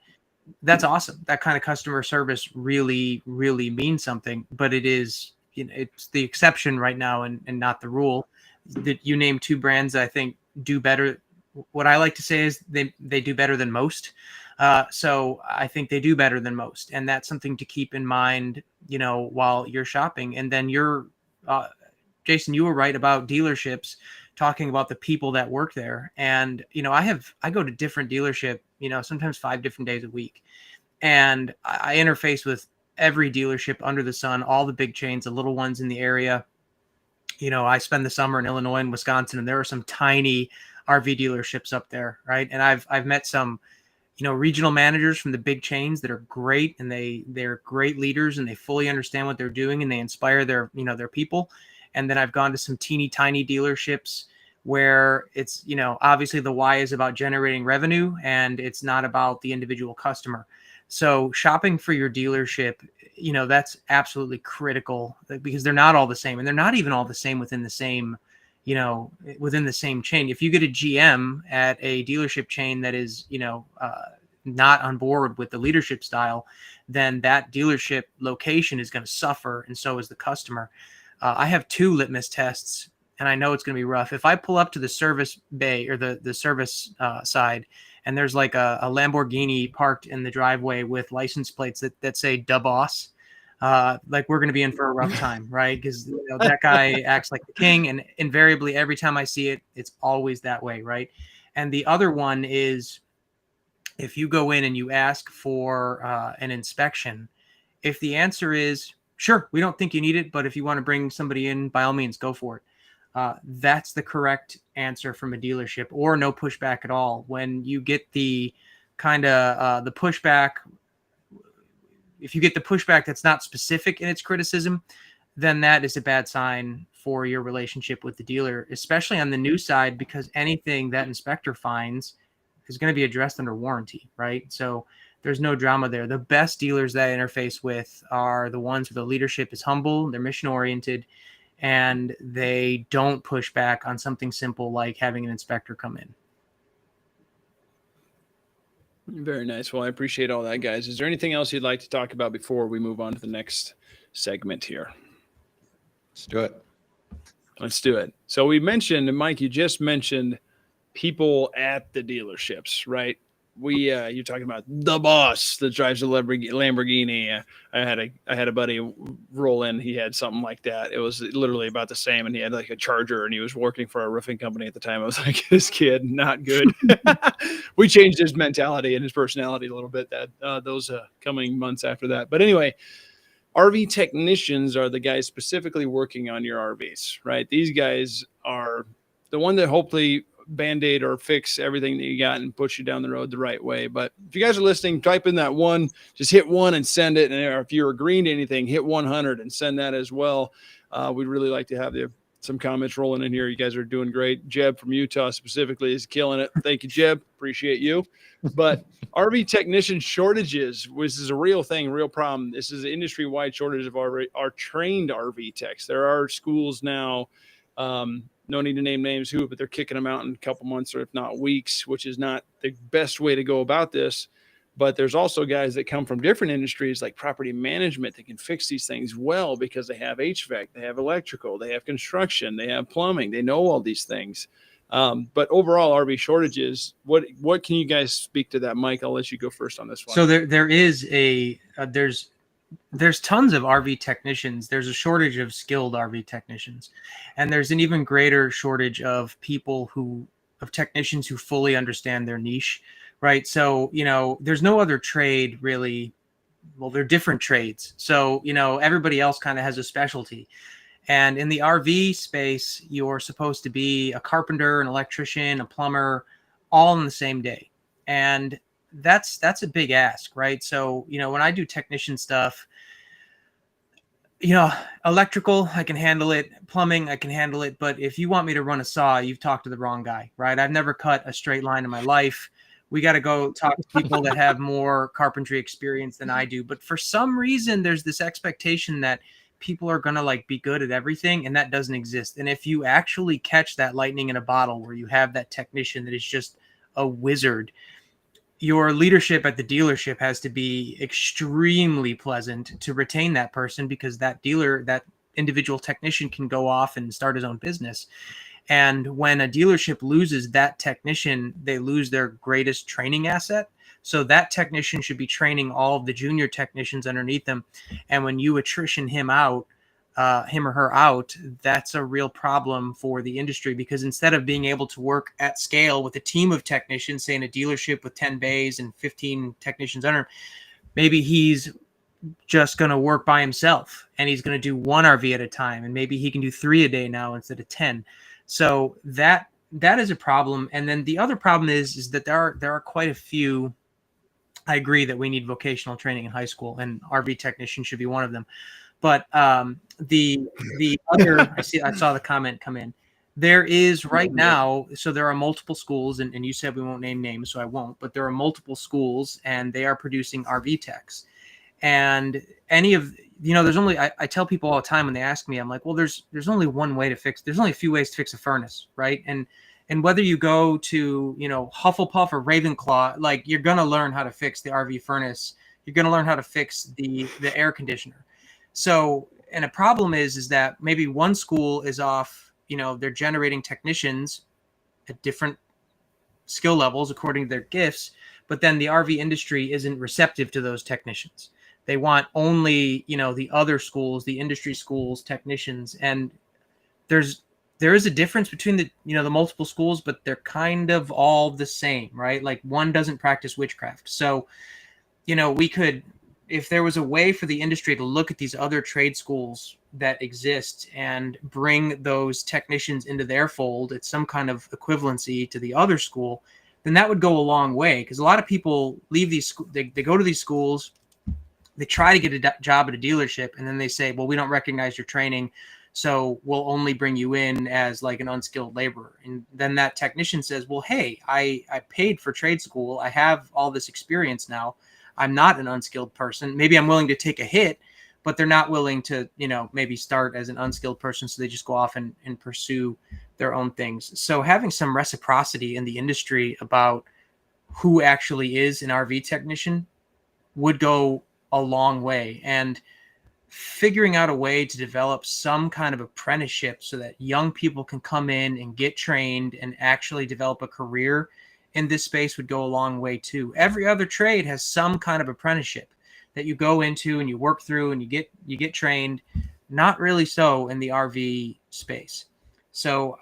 That's awesome. That kind of customer service really, really means something, but it is, you know, it's the exception right now and not the rule. That you name two brands that I think do better. What I like to say is they do better than most. So I think they do better than most. And that's something to keep in mind, you know, while you're shopping. And then Jason, you were right about dealerships, talking about the people that work there. And, you know, I go to different dealership, you know, sometimes 5 different days a week. And I interface with every dealership under the sun, all the big chains, the little ones in the area. You know, I spend the summer in Illinois and Wisconsin, and there are some tiny RV dealerships up there, right? And I've met some, you know, regional managers from the big chains that are great, and they're great leaders, and they fully understand what they're doing, and they inspire their people. And then I've gone to some teeny tiny dealerships where it's, you know, obviously the why is about generating revenue, and it's not about the individual customer. So shopping for your dealership, you know, that's absolutely critical, because they're not all the same, and they're not even all the same within the same, you know, within the same chain. If you get a GM at a dealership chain that is, you know, not on board with the leadership style, then that dealership location is going to suffer, and so is the customer. I have 2 litmus tests, and I know it's going to be rough. If I pull up to the service bay, or the service side, and there's like a Lamborghini parked in the driveway with license plates that say "Da Boss," like we're going to be in for a rough time, right? Because, you know, that guy acts like the king, and invariably every time I see it, it's always that way, right? And the other one is, if you go in and you ask for an inspection, if the answer is, sure, we don't think you need it, but if you want to bring somebody in, by all means, go for it. That's the correct answer from a dealership, or no pushback at all. When you get the kind of the pushback, if you get the pushback that's not specific in its criticism, then that is a bad sign for your relationship with the dealer, especially on the new side, because anything that inspector finds is going to be addressed under warranty, right? So there's no drama there. The best dealers that I interface with are the ones where the leadership is humble, they're mission oriented, and they don't push back on something simple like having an inspector come in. Very nice. Well, I appreciate all that, guys. Is there anything else you'd like to talk about before we move on to the next segment here? Let's do it. Let's do it. So we mentioned, and Mike, you just mentioned people at the dealerships, right? You're talking about the boss that drives a Lamborghini. I had a buddy roll in. He had something like that. It was literally about the same, and he had like a Charger, and he was working for a roofing company at the time. I was like, this kid, not good. We changed his mentality and his personality a little bit those coming months after that. But anyway, RV technicians are the guys specifically working on your RVs, right? These guys are the one that hopefully Band-Aid or fix everything that you got and push you down the road the right way. But if you guys are listening, type in that one, just hit 1 and send it. And if you're agreeing to anything, hit 100 and send that as well. We'd really like to have some comments rolling in here. You guys are doing great. Jeb from Utah specifically is killing it. Thank you, Jeb. Appreciate you. But RV technician shortages, which is a real thing, real problem. This is an industry-wide shortage of our trained RV techs. There are schools now, no need to name names who, but they're kicking them out in a couple months or if not weeks, which is not the best way to go about this. But there's also guys that come from different industries like property management that can fix these things well because they have HVAC, they have electrical, they have construction, they have plumbing, they know all these things. But overall, RV shortages, what can you guys speak to that? Mike, I'll let you go first on this one. So there is there's tons of RV technicians. There's a shortage of skilled RV technicians, and there's an even greater shortage of people who of technicians who fully understand their niche, right? So, there's no other trade really. Well, they're different trades. So, everybody else kind of has a specialty. And in the RV space, you're supposed to be a carpenter, an electrician, a plumber, all in the same day. And that's a big ask, right? So, when I do technician stuff, electrical, I can handle it. Plumbing, I can handle it. But if you want me to run a saw, you've talked to the wrong guy, right? I've never cut a straight line in my life. We got to go talk to people that have more carpentry experience than I do. But for some reason, there's this expectation that people are going to like be good at everything, and that doesn't exist. And if you actually catch that lightning in a bottle where you have that technician that is just a wizard, your leadership at the dealership has to be extremely pleasant to retain that person, because that individual technician can go off and start his own business. And when a dealership loses that technician, they lose their greatest training asset. So that technician should be training all of the junior technicians underneath them. And when you attrition him or her out, that's a real problem for the industry, because instead of being able to work at scale with a team of technicians, say in a dealership with 10 bays and 15 technicians under him, maybe he's just going to work by himself and he's going to do one RV at a time. And maybe he can do 3 a day now instead of 10. So that is a problem. And then the other problem is that there are quite a few. I agree that we need vocational training in high school, and RV technician should be one of them. But the other, I saw the comment come in. There is right now, so there are multiple schools, and you said we won't name names, so I won't. But there are multiple schools, and they are producing RV techs. And there's only, I tell people all the time when they ask me, I'm like, well, there's only one way to fix. There's only a few ways to fix a furnace, right? And whether you go to, Hufflepuff or Ravenclaw, like, you're going to learn how to fix the RV furnace. You're going to learn how to fix the air conditioner. So, and a problem is that maybe one school is off, they're generating technicians at different skill levels according to their gifts, but then the RV industry isn't receptive to those technicians. They want only, the other schools, the industry schools, technicians. And there is a difference between the multiple schools, but they're kind of all the same, right? Like, one doesn't practice witchcraft. So, we could, if there was a way for the industry to look at these other trade schools that exist and bring those technicians into their fold at some kind of equivalency to the other school, then that would go a long way. Because a lot of people leave these, they go to these schools, they try to get a job at a dealership, and then they say, well, we don't recognize your training, so we'll only bring you in as like an unskilled laborer. And then that technician says, well, hey, I paid for trade school. I have all this experience now. I'm not an unskilled person. Maybe I'm willing to take a hit, but they're not willing to, maybe start as an unskilled person. So they just go off and pursue their own things. So having some reciprocity in the industry about who actually is an RV technician would go a long way. And figuring out a way to develop some kind of apprenticeship so that young people can come in and get trained and actually develop a career in this space would go a long way too. Every other trade has some kind of apprenticeship that you go into and you work through and you get trained. Not really so in the RV space. So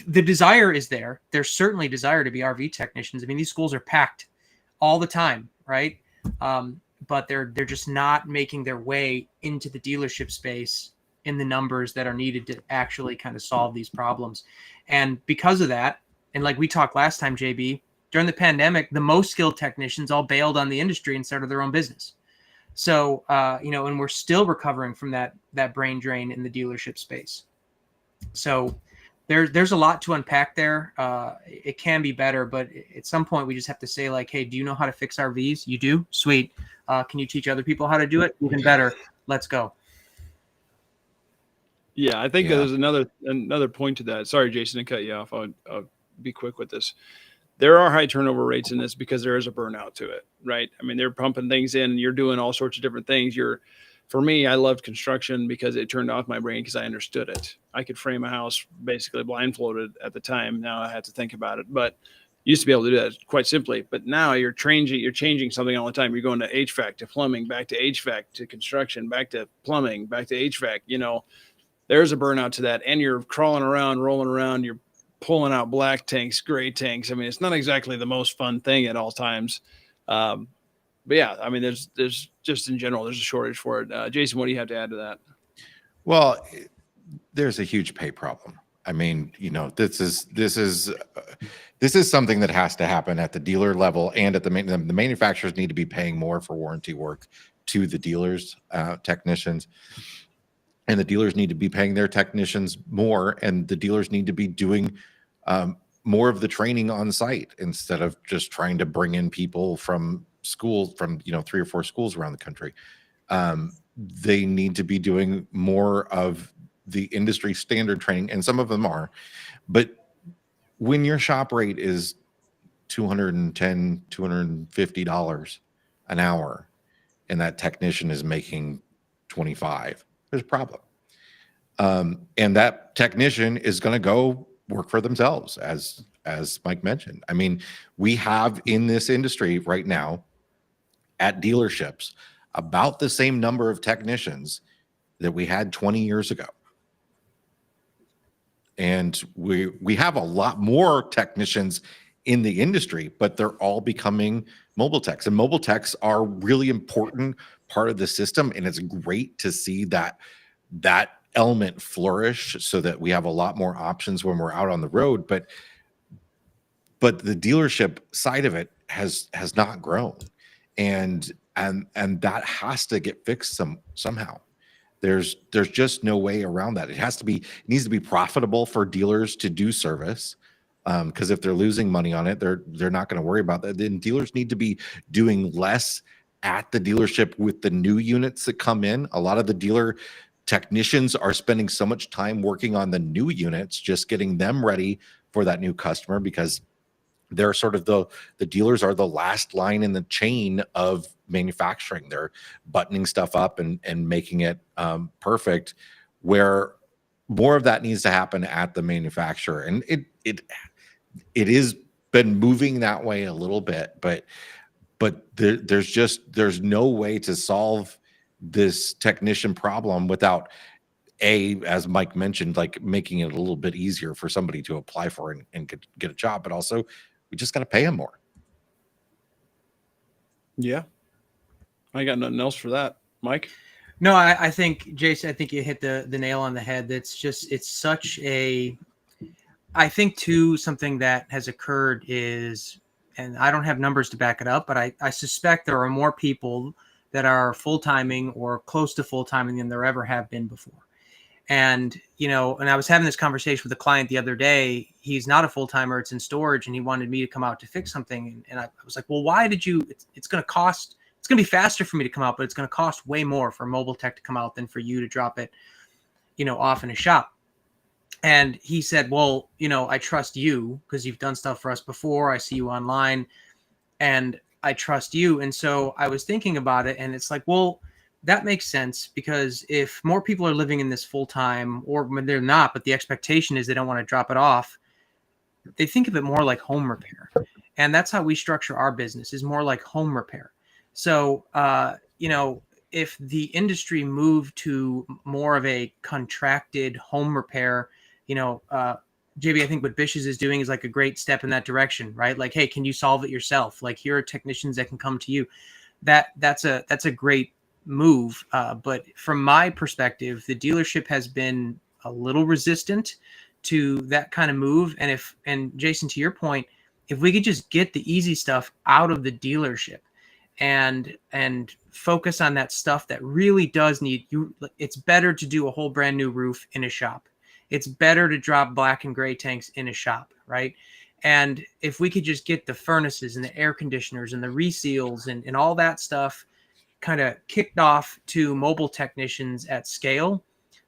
the desire is there. There's certainly desire to be RV technicians. I mean, these schools are packed all the time, right? But they're just not making their way into the dealership space in the numbers that are needed to actually kind of solve these problems. And because of that, and like we talked last time, JB, during the pandemic, the most skilled technicians all bailed on the industry and started their own business. So, and we're still recovering from that brain drain in the dealership space. So there's a lot to unpack there. It can be better, but at some point we just have to say, like, hey, do you know how to fix RVs? You do? Sweet. Can you teach other people how to do it? Even better. Let's go. Yeah, I think there's another point to that. Sorry, Jason, to cut you off. I'll be quick with this. There are high turnover rates in this because there is a burnout to it, right? I mean, they're pumping things in and you're doing all sorts of different things. For me, I loved construction because it turned off my brain because I understood it. I could frame a house basically blindfolded at the time. Now I have to think about it, but used to be able to do that quite simply. But now you're changing something all the time. You're going to HVAC, to plumbing, back to HVAC, to construction, back to plumbing, back to HVAC. There's a burnout to that. And you're crawling around, rolling around. You're pulling out black tanks, gray tanks. I mean, it's not exactly the most fun thing at all times. But yeah, I mean, there's just in general, there's a shortage for it. Jason, what do you have to add to that? Well, there's a huge pay problem. I mean, this is something that has to happen at the dealer level, and at the manufacturers need to be paying more for warranty work to the dealers, technicians, and the dealers need to be paying their technicians more, and the dealers need to be doing more of the training on site instead of just trying to bring in people from schools, from 3 or 4 schools around the country. They need to be doing more of the industry standard training, and some of them are. But when your shop rate is $210, $250 an hour, and that technician is making 25, there's a problem. And that technician is going to go work for themselves, as Mike mentioned. I mean, we have in this industry right now at dealerships about the same number of technicians that we had 20 years ago. And we have a lot more technicians in the industry, but they're all becoming mobile techs, and mobile techs are really important part of the system. And it's great to see that element flourish, so that we have a lot more options when we're out on the road. But the dealership side of it has not grown, and that has to get fixed somehow. There's just no way around that. It needs to be profitable for dealers to do service, because if they're losing money on it, they're not going to worry about that. Then dealers need to be doing less at the dealership with the new units that come in. A lot of the dealer technicians are spending so much time working on the new units, just getting them ready for that new customer, because they're sort of the dealers are the last line in the chain of manufacturing. They're buttoning stuff up and making it perfect, where more of that needs to happen at the manufacturer. And it is been moving that way a little bit, but there's no way to solve this technician problem without, as Mike mentioned, like making it a little bit easier for somebody to apply for and get a job, but also we just got to pay them more. Yeah. I got nothing else for that. Mike? No, I think, Jason, I think you hit the nail on the head. It's such a, I think too, something that has occurred is, and I don't have numbers to back it up, but I suspect there are more people that are full-timing or close to full-timing than there ever have been before. And, and I was having this conversation with a client the other day. He's not a full-timer, it's in storage, and he wanted me to come out to fix something. And I was like, well, why did you, it's going to cost, it's going to be faster for me to come out, but it's going to cost way more for a mobile tech to come out than for you to drop it, off in a shop. And he said, well, I trust you because you've done stuff for us before. I see you online and I trust you. And so I was thinking about it, and it's like, well, that makes sense, because if more people are living in this full time, or when they're not, but the expectation is they don't want to drop it off, they think of it more like home repair. And that's how we structure our business, is more like home repair. So, if the industry moved to more of a contracted home repair, JB, I think what Bish's is doing is like a great step in that direction, right? Like, hey, can you solve it yourself? Like, here are technicians that can come to you. That's a great move. But from my perspective, the dealership has been a little resistant to that kind of move. And Jason, to your point, if we could just get the easy stuff out of the dealership and focus on that stuff that really does need you, it's better to do a whole brand new roof in a shop. It's better to drop black and gray tanks in a shop, right? And if we could just get the furnaces and the air conditioners and the reseals and all that stuff kind of kicked off to mobile technicians at scale,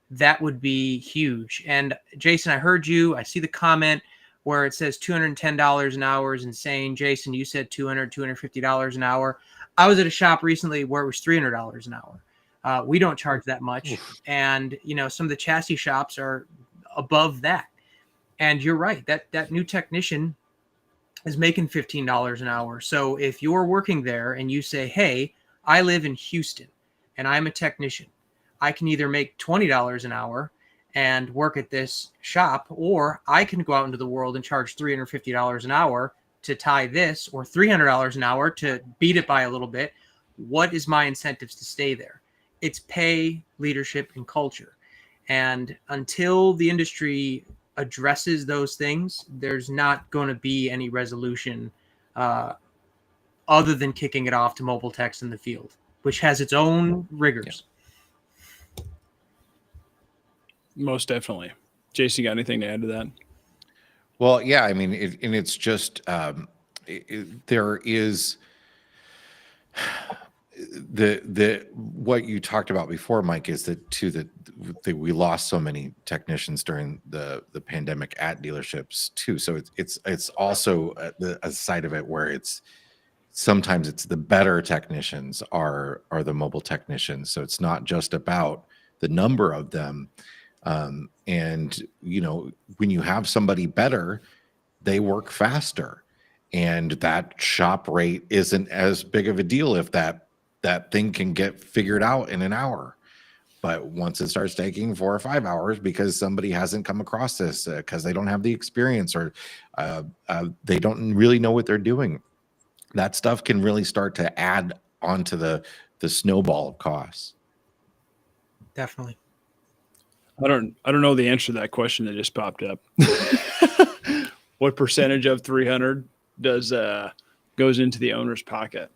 that would be huge. And Jason, I heard you. I see the comment where it says $210 an hour is insane. Jason, you said $250 an hour. I was at a shop recently where it was $300 an hour. We don't charge that much. Oof. And, some of the chassis shops are above that. And you're right, that new technician is making $15 an hour. So if you're working there and you say, hey, I live in Houston and I'm a technician, I can either make $20 an hour and work at this shop, or I can go out into the world and charge $350 an hour to tie this, or $300 an hour to beat it by a little bit. What is my incentives to stay there? It's pay, leadership, and culture. And until the industry addresses those things, there's not going to be any resolution other than kicking it off to mobile techs in the field, which has its own rigors. Yeah. Most definitely. Jason, got anything to add to that? Well, yeah, I mean, it's just there is the what you talked about before, Mike, is that we lost so many technicians during the pandemic at dealerships too. So it's also a side of it where it's sometimes it's the better technicians are the mobile technicians. So it's not just about the number of them. And when you have somebody better, they work faster, and that shop rate isn't as big of a deal if that thing can get figured out in an hour. But once it starts taking 4 or 5 hours because somebody hasn't come across this, because they don't have the experience, or they don't really know what they're doing, that stuff can really start to add onto the snowball of costs. Definitely. I don't know the answer to that question that just popped up. What percentage of 300 goes into the owner's pocket?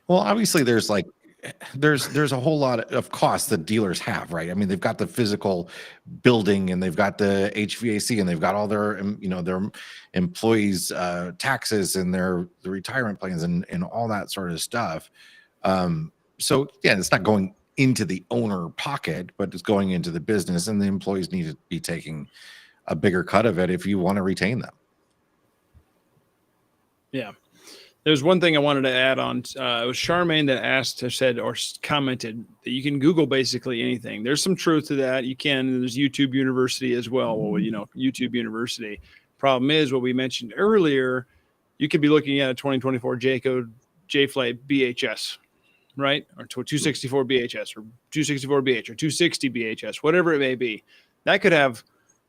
Well, obviously there's a whole lot of costs that dealers have, right? I mean, they've got the physical building, and they've got the HVAC, and they've got all their their employees' taxes, and the retirement plans, and all that sort of stuff. So yeah, it's not going into the owner pocket, but it's going into the business, and the employees need to be taking a bigger cut of it if you want to retain them. Yeah. There's one thing I wanted to add on. It was Charmaine that asked, or said, or commented that you can Google basically anything. There's some truth to that. You can. There's YouTube University as well. Well, YouTube University. Problem is, what we mentioned earlier, you could be looking at a 2024 J-Flight BHS, right? Or 264 BHS, or 264 BH, or 260 BHS, whatever it may be. That could have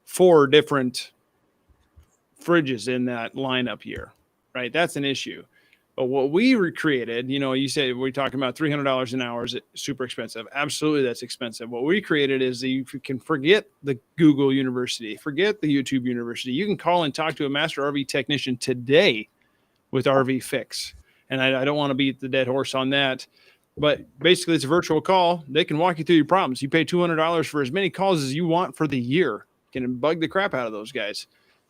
4 different fridges in that lineup here, right? That's an issue. But what we recreated, you said we're talking about $300 an hour is super expensive. Absolutely, that's expensive. What we created is you can forget the Google University, forget the YouTube University. You can call and talk to a master RV technician today with RV Fix. And I don't want to beat the dead horse on that, but basically it's a virtual call. They can walk you through your problems. You pay $200 for as many calls as you want for the year. You can bug the crap out of those guys.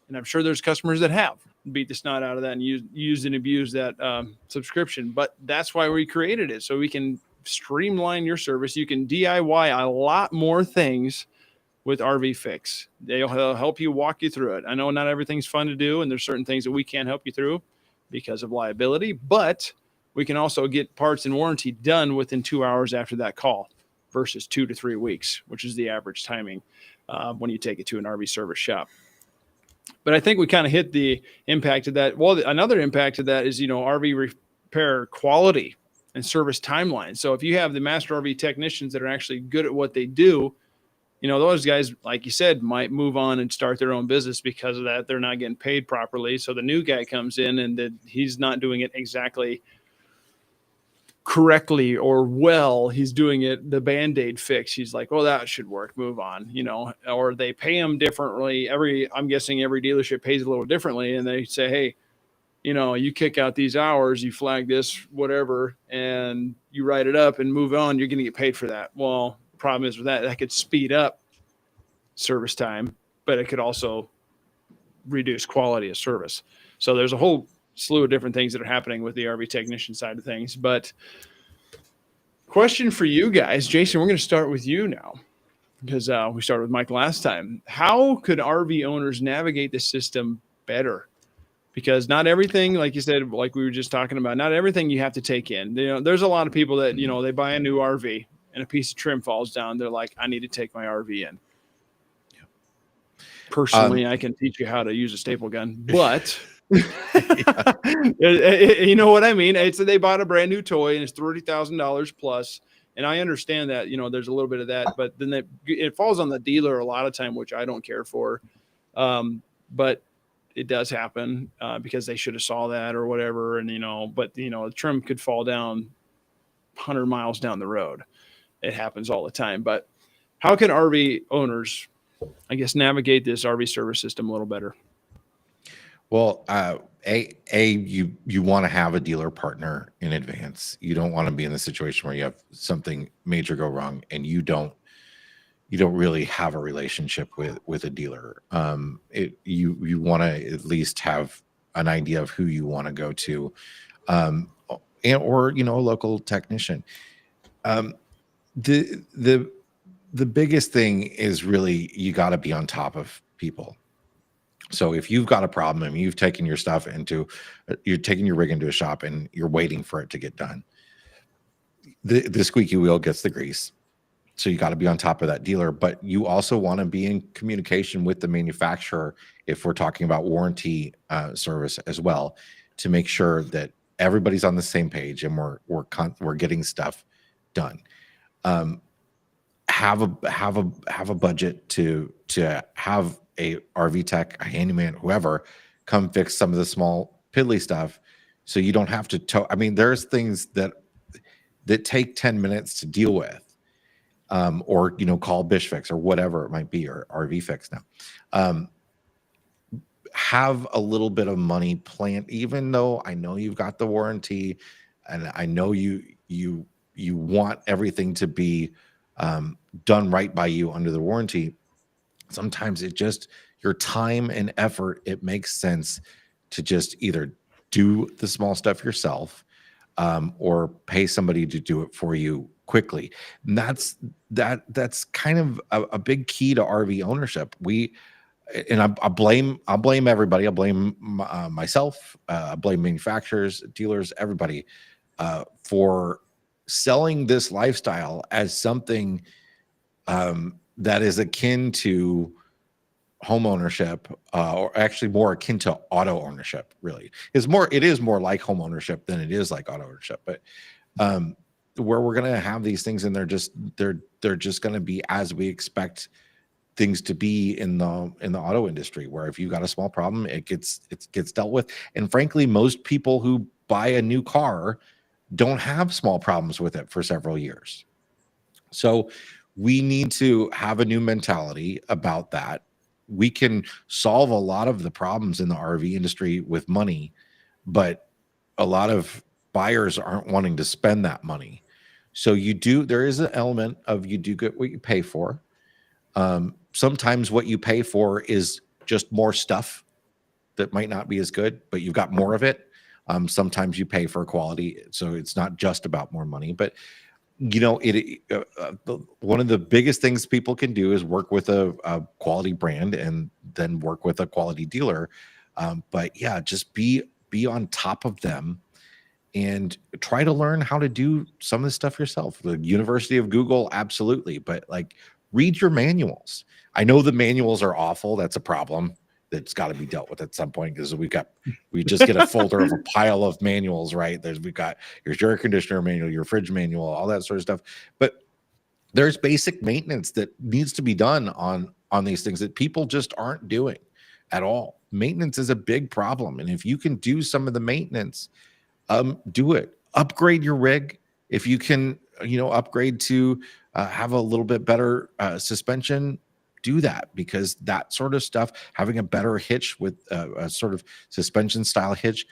And I'm sure there's customers that have beat the snot out of that and used and abused that subscription. But that's why we created it, so we can streamline your service. You can DIY a lot more things with RV Fix. They'll help you, walk you through it. I know not everything's fun to do, and there's certain things that we can't help you through because of liability, but we can also get parts and warranty done within 2 hours after that call versus 2 to 3 weeks, which is the average timing when you take it to an RV service shop. But I think we kind of hit the impact of that. Well, another impact of that is, RV repair quality and service timeline. So if you have the master RV technicians that are actually good at what they do, those guys, like you said, might move on and start their own business because of that. They're not getting paid properly. So the new guy comes in and he's not doing it exactly correctly or well. He's doing it the Band-Aid fix. He's like, well, that should work, move on, or they pay him differently. I'm guessing every dealership pays a little differently, and they say, hey, you kick out these hours, you flag this, whatever, and you write it up and move on. You're going to get paid for that. Well, the problem is with that could speed up service time, but it could also reduce quality of service. So there's a whole slew of different things that are happening with the RV technician side of things. But question for you guys, Jason, we're going to start with you now, because we started with Mike last time. How could RV owners navigate the system better? Because not everything, like you said, like we were just talking about, not everything you have to take in. There's a lot of people that, they buy a new RV and a piece of trim falls down. They're like, I need to take my RV in. Personally, I can teach you how to use a staple gun, but you know what I mean? They bought a brand new toy and it's $30,000 plus. And I understand that, there's a little bit of that, but then it falls on the dealer a lot of time, which I don't care for. But it does happen because they should have saw that or whatever. And, the trim could fall down 100 miles down the road. It happens all the time. But how can RV owners, I guess, navigate this RV service system a little better? Well, you want to have a dealer partner in advance. You don't want to be in the situation where you have something major go wrong and you don't really have a relationship with a dealer. You want to at least have an idea of who you want to go to, or a local technician. The biggest thing is really you got to be on top of people. So if you've got a problem and you've taken your stuff you're taking your rig into a shop and you're waiting for it to get done, the squeaky wheel gets the grease. So you got to be on top of that dealer, but you also want to be in communication with the manufacturer if we're talking about warranty service as well, to make sure that everybody's on the same page and we're getting stuff done. Have a budget to have a RV tech, a handyman, whoever, come fix some of the small piddly stuff, so you don't have to tow. I mean, there's things that take 10 minutes to deal with, or call Bish Fix or whatever it might be, or RV Fix now. Have a little bit of money planned, even though I know you've got the warranty, and I know you want everything to be done right by you under the warranty. Sometimes your time and effort, it makes sense to just either do the small stuff yourself, or pay somebody to do it for you quickly. And that's kind of a big key to RV ownership. I'll blame everybody. I'll blame myself. I blame manufacturers, dealers, everybody, for selling this lifestyle as something that is akin to home ownership, or actually more akin to auto ownership. Really, it is more like home ownership than it is like auto ownership. But where we're going to have these things, and they're just going to be as we expect things to be in the auto industry, where if you've got a small problem, it gets dealt with. And frankly, most people who buy a new car don't have small problems with it for several years. So we need to have a new mentality about that. We can solve a lot of the problems in the RV industry with money, but a lot of buyers aren't wanting to spend that money. So there is an element of you do get what you pay for. Sometimes what you pay for is just more stuff that might not be as good, but you've got more of it. Sometimes you pay for quality, so it's not just about more money. But one of the biggest things people can do is work with a quality brand and then work with a quality dealer. But yeah, just be on top of them and try to learn how to do some of this stuff yourself. The University of Google, absolutely, but read your manuals. I know the manuals are awful. That's a problem that's got to be dealt with at some point, because we just get a folder of a pile of manuals, right? We've got your air conditioner manual, your fridge manual, all that sort of stuff. But there's basic maintenance that needs to be done on these things that people just aren't doing at all. Maintenance is a big problem. And if you can do some of the maintenance, do it. Upgrade your rig. If you can, upgrade to have a little bit better suspension, do that, because that sort of stuff, having a better hitch with a sort of suspension style hitch,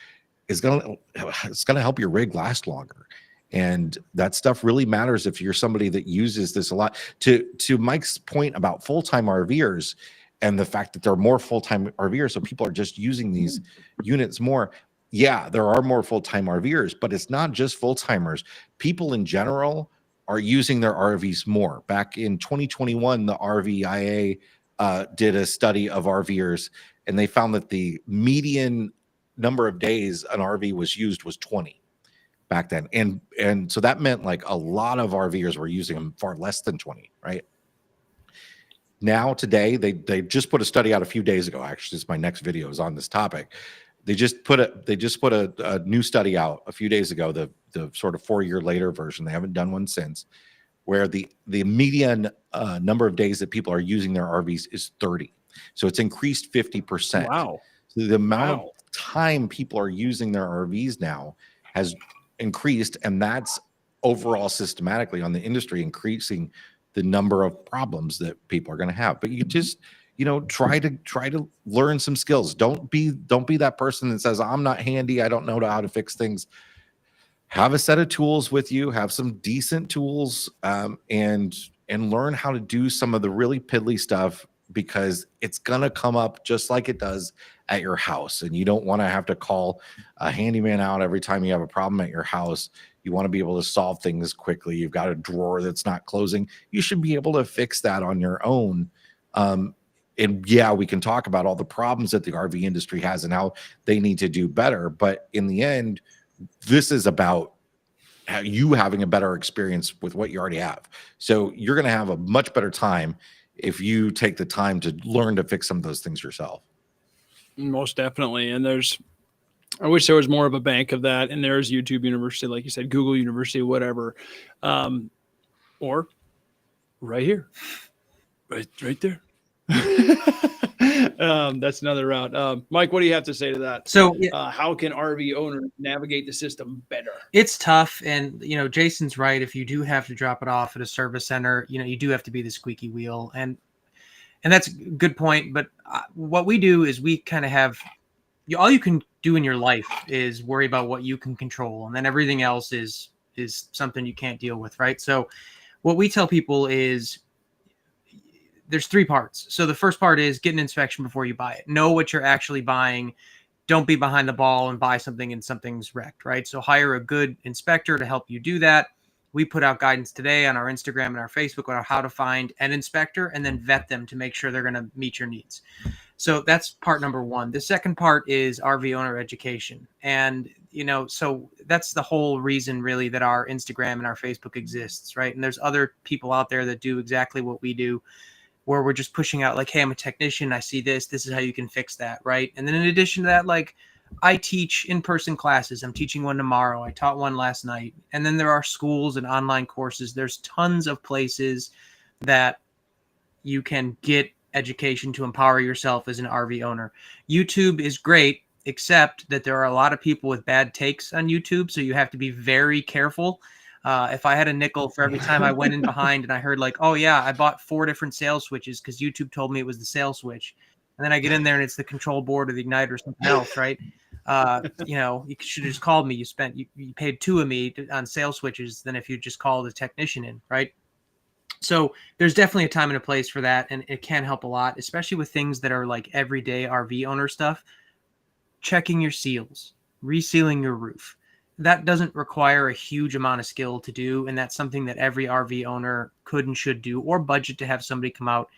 it's gonna help your rig last longer. And that stuff really matters if you're somebody that uses this a lot. To Mike's point about full-time RVers and the fact that there are more full-time RVers, so people are just using these units more. Yeah, there are more full-time RVers, but it's not just full-timers. People in general are using their RVs more. Back in 2021, the RVIA did a study of RVers, and they found that the median number of days an RV was used was 20 back then. And so that meant a lot of RVers were using them far less than 20, right? Now, today, they just put a study out a few days ago. Actually, it's my next video is on this topic. They just put a new study out a few days ago, the sort of 4-year later version. They haven't done one since. where the median number of days that people are using their RVs is 30. So it's increased 50%. Wow. So the amount of Wow. time people are using their RVs now has increased, and that's overall systematically on the industry increasing the number of problems that people are going to have. But you just, you know, try to learn some skills. Don't be that person that says, I'm not handy, I don't know how to fix things. Have a set of tools with you, have some decent tools, and learn how to do some of the really piddly stuff, because it's going to come up just like it does at your house. And you don't want to have to call a handyman out every time you have a problem at your house. You want to be able to solve things quickly. You've got a drawer that's not closing. You should be able to fix that on your own. And yeah, we can talk about all the problems that the RV industry has and how they need to do better. But in the end, this is about you having a better experience with what you already have. So you're going to have a much better time if you take the time to learn to fix some of those things yourself. Most definitely. And I wish there was more of a bank of that. And there's YouTube University, like you said, Google University, whatever. Or right here, right there. That's another route. Mike, what do you have to say to that? So how can RV owners navigate the system better? It's tough. And, you know, Jason's right. If you do have to drop it off at a service center, you know, you do have to be the squeaky wheel. And that's a good point. But what we do is we kind of have all you can do in your life is worry about what you can control. And then everything else is something you can't deal with. Right. So what we tell people is there's 3 parts. So the first part is get an inspection before you buy it. Know what you're actually buying. Don't be behind the ball and buy something and something's wrecked. Right. So hire a good inspector to help you do that. We put out guidance today on our Instagram and our Facebook on how to find an inspector and then vet them to make sure they're going to meet your needs. So that's part number 1. The second part is RV owner education. And, you know, so that's the whole reason really that our Instagram and our Facebook exists, right? And there's other people out there that do exactly what we do, where we're just pushing out like, hey, I'm a technician, I see this is how you can fix that, right? And then in addition to that, like, I teach in-person classes. I'm teaching one tomorrow. I taught one last night. And then there are schools and online courses. There's tons of places that you can get education to empower yourself as an RV owner. YouTube is great, except that there are a lot of people with bad takes on YouTube. So you have to be very careful. If I had a nickel for every time I went in behind and I heard like, oh yeah, I bought 4 different sail switches because YouTube told me it was the sail switch. And then I get in there and it's the control board or the igniter or something else, right? You know, you should have just called me. You paid 2 of me on sail switches than if you just called a technician in, right? So there's definitely a time and a place for that. And it can help a lot, especially with things that are like everyday RV owner stuff. Checking your seals, resealing your roof. That doesn't require a huge amount of skill to do. And that's something that every RV owner could and should do, or budget to have somebody come out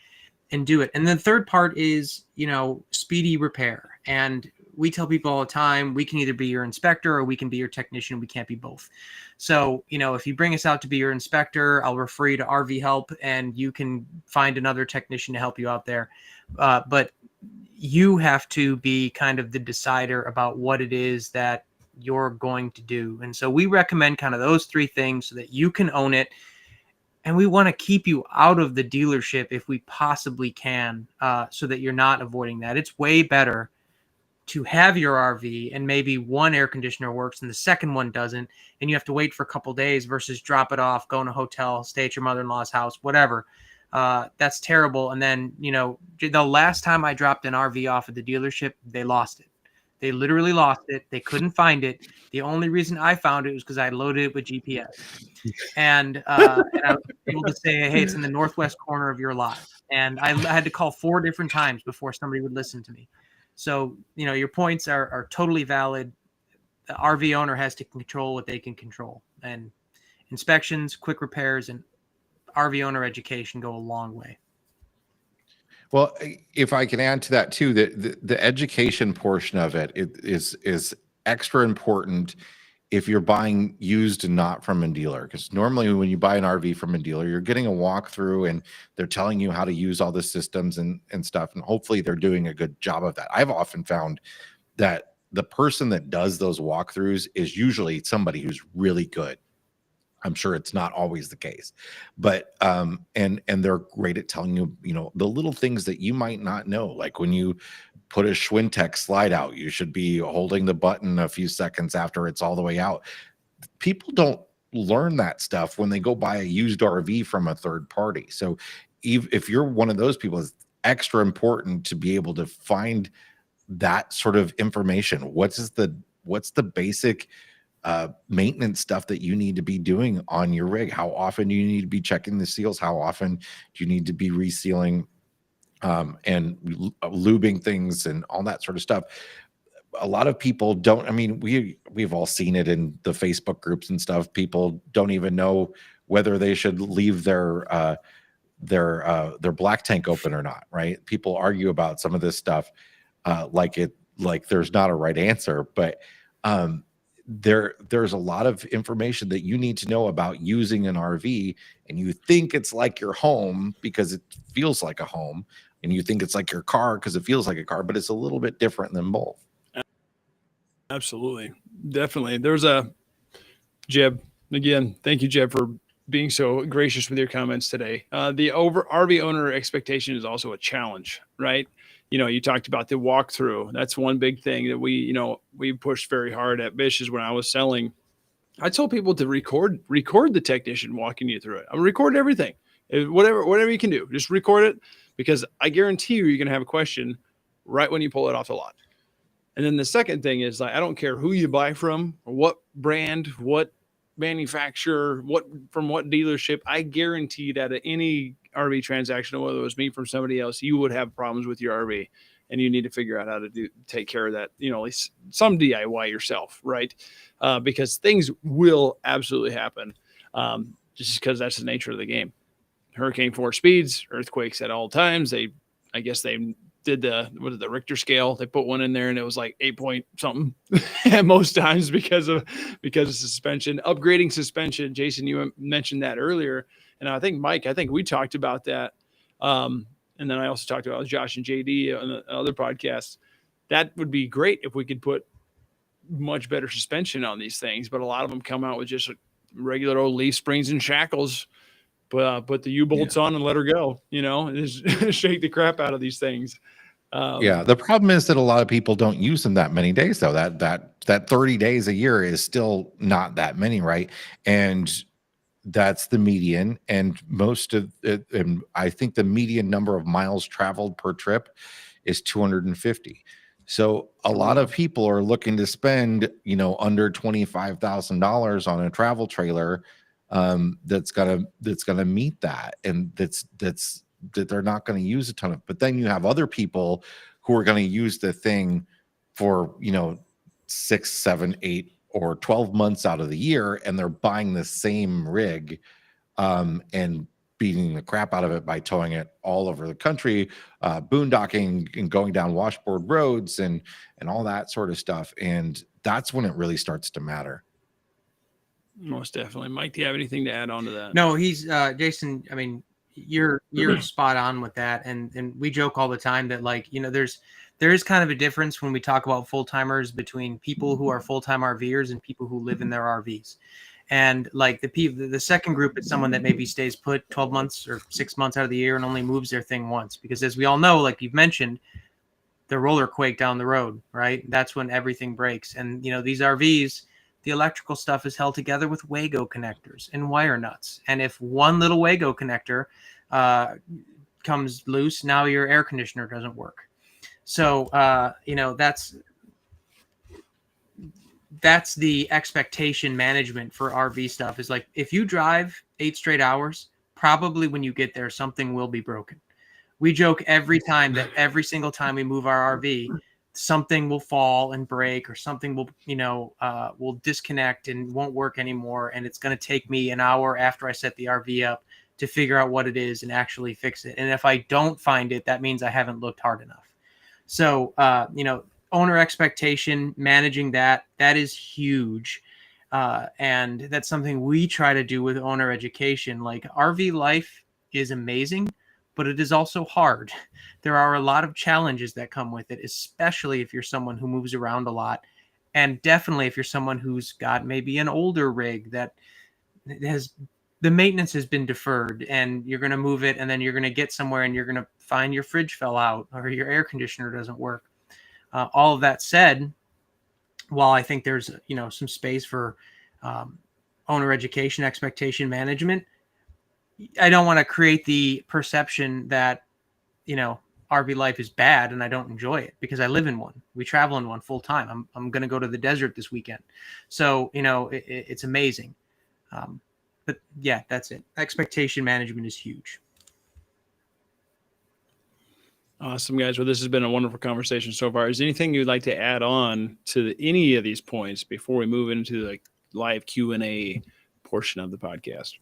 and do it. And then the third part is, you know, speedy repair. And we tell people all the time, we can either be your inspector or we can be your technician. We can't be both. So, you know, if you bring us out to be your inspector, I'll refer you to RV Help and you can find another technician to help you out there. But you have to be kind of the decider about what it is that you're going to do. And so we recommend kind of those 3 things so that you can own it. And we want to keep you out of the dealership if we possibly can, so that you're not avoiding that. It's way better to have your RV and maybe one air conditioner works and the second one doesn't, and you have to wait for a couple days versus drop it off, go in a hotel, stay at your mother-in-law's house, whatever. That's terrible. And then, you know, the last time I dropped an RV off at the dealership, they lost it. They literally lost it. They couldn't find it. The only reason I found it was because I loaded it with GPS. And I was able to say, hey, it's in the northwest corner of your lot. And I had to call 4 different times before somebody would listen to me. So, you know, your points are totally valid. The RV owner has to control what they can control. And inspections, quick repairs, and RV owner education go a long way. Well, if I can add to that too, the education portion of it is extra important if you're buying used and not from a dealer. Because normally when you buy an RV from a dealer, you're getting a walkthrough and they're telling you how to use all the systems and stuff. And hopefully they're doing a good job of that. I've often found that the person that does those walkthroughs is usually somebody who's really good. I'm sure it's not always the case, but and they're great at telling you, you know, the little things that you might not know, like when you put a Schwintek slide out, you should be holding the button a few seconds after it's all the way out. People don't learn that stuff when they go buy a used RV from a third party. So if you're one of those people, it's extra important to be able to find that sort of information. What's the basic maintenance stuff that you need to be doing on your rig? How often do you need to be checking the seals? How often do you need to be resealing and lubing things and all that sort of stuff? A lot of people don't. I mean, we've all seen it in the Facebook groups and stuff. People don't even know whether they should leave their black tank open or not, right? People argue about some of this stuff like there's not a right answer, but there's a lot of information that you need to know about using an RV, and you think it's like your home because it feels like a home, and you think it's like your car because it feels like a car, but it's a little bit different than both. Absolutely. Definitely. There's a Jeb. Again, thank you, Jeb, for being so gracious with your comments today. The RV owner expectation is also a challenge, right? You know, you talked about the walkthrough. That's one big thing that we pushed very hard at Bish's when I was selling. I told people to record the technician walking you through it. I record everything, whatever you can do, just record it, because I guarantee you're going to have a question right when you pull it off the lot. And then the second thing is, like, I don't care who you buy from, or what brand, what manufacturer, from what dealership. I guarantee that at any RV transaction, whether it was me from somebody else, you would have problems with your RV, and you need to figure out how to take care of that. You know, at least some DIY yourself, right? Because things will absolutely happen, just because that's the nature of the game. Hurricane force speeds, earthquakes at all times. I guess they did the Richter scale. They put one in there and it was like 8 point something most times because of suspension. Upgrading suspension. Jason, you mentioned that earlier. And I think Mike, we talked about that. And then I also talked about Josh and JD on the other podcasts. That would be great if we could put much better suspension on these things, but a lot of them come out with just regular old leaf springs and shackles. Put the U-bolts on and let her go, and just shake the crap out of these things. The problem is that a lot of people don't use them that many days, though. That 30 days a year is still not that many, right? And that's the median. And most of it, and I think the median number of miles traveled per trip is 250. So a lot of people are looking to spend, under $25,000 on a travel trailer that's gonna meet that, and that they're not going to use a ton of. But then you have other people who are going to use the thing for 6, 7, 8, or 12 months out of the year, and they're buying the same rig and beating the crap out of it by towing it all over the country, boondocking and going down washboard roads and all that sort of stuff. And that's when it really starts to matter. Most definitely. Mike, do you have anything to add on to that? No, he's Jason. I mean, you're spot on with that. And we joke all the time that, like, there is kind of a difference when we talk about full-timers between people who are full-time RVers and people who live in their RVs. And like the second group is someone that maybe stays put 12 months or 6 months out of the year and only moves their thing once, because as we all know, like you've mentioned, the roller quake down the road, right? That's when everything breaks. And these RVs, the electrical stuff is held together with Wago connectors and wire nuts. And if one little Wago connector comes loose, now your air conditioner doesn't work. So, that's the expectation management for RV stuff, is like, if you drive 8 straight hours, probably when you get there, something will be broken. We joke every time that every single time we move our RV, something will fall and break, or something will disconnect and won't work anymore. And it's going to take me an hour after I set the RV up to figure out what it is and actually fix it. And if I don't find it, that means I haven't looked hard enough. So, owner expectation, managing that is huge. And that's something we try to do with owner education. Like, RV life is amazing, but it is also hard. There are a lot of challenges that come with it, especially if you're someone who moves around a lot. And definitely if you're someone who's got maybe an older rig that the maintenance has been deferred, and you're going to move it, and then you're going to get somewhere and you're going to find your fridge fell out or your air conditioner doesn't work. All of that said, while I think there's some space for owner education, expectation management, I don't want to create the perception that RV life is bad and I don't enjoy it, because I live in one. We travel in one full time. I'm going to go to the desert this weekend. So, it's amazing. But yeah, that's it. Expectation management is huge. Awesome, guys. Well, this has been a wonderful conversation so far. Is there anything you'd like to add on to any of these points before we move into the live Q&A portion of the podcast?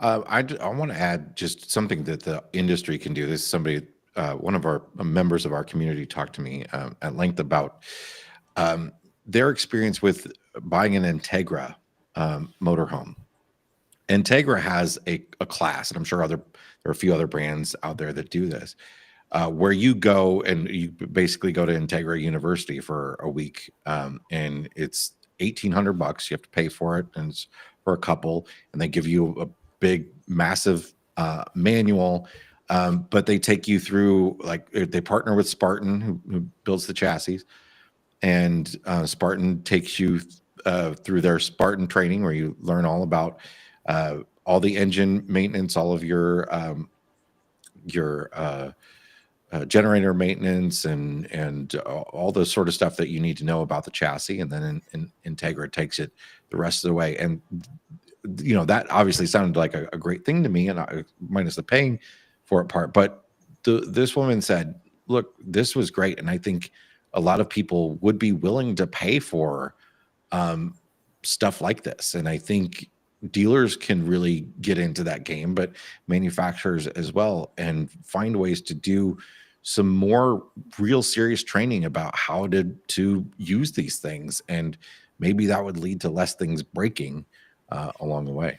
I want to add just something that the industry can do. This is somebody, one of our members of our community talked to me at length about their experience with buying an Integra motorhome. Integra has a class, and I'm sure there are a few other brands out there that do this, where you go and you basically go to Integra University for a week, and it's $1,800. You have to pay for it, and it's for a couple, and they give you a big, massive manual, but they take you through, like, they partner with Spartan, who builds the chassis, and Spartan takes you through their Spartan training, where you learn all about all the engine maintenance, all of your generator maintenance, and all the sort of stuff that you need to know about the chassis. And then Integra takes it the rest of the way. And that obviously sounded like a great thing to me, and minus the paying for it part. But this woman said, look, this was great, and I think a lot of people would be willing to pay for stuff like this. And I think dealers can really get into that game, but manufacturers as well, and find ways to do some more real serious training about how to use these things. And maybe that would lead to less things breaking along the way.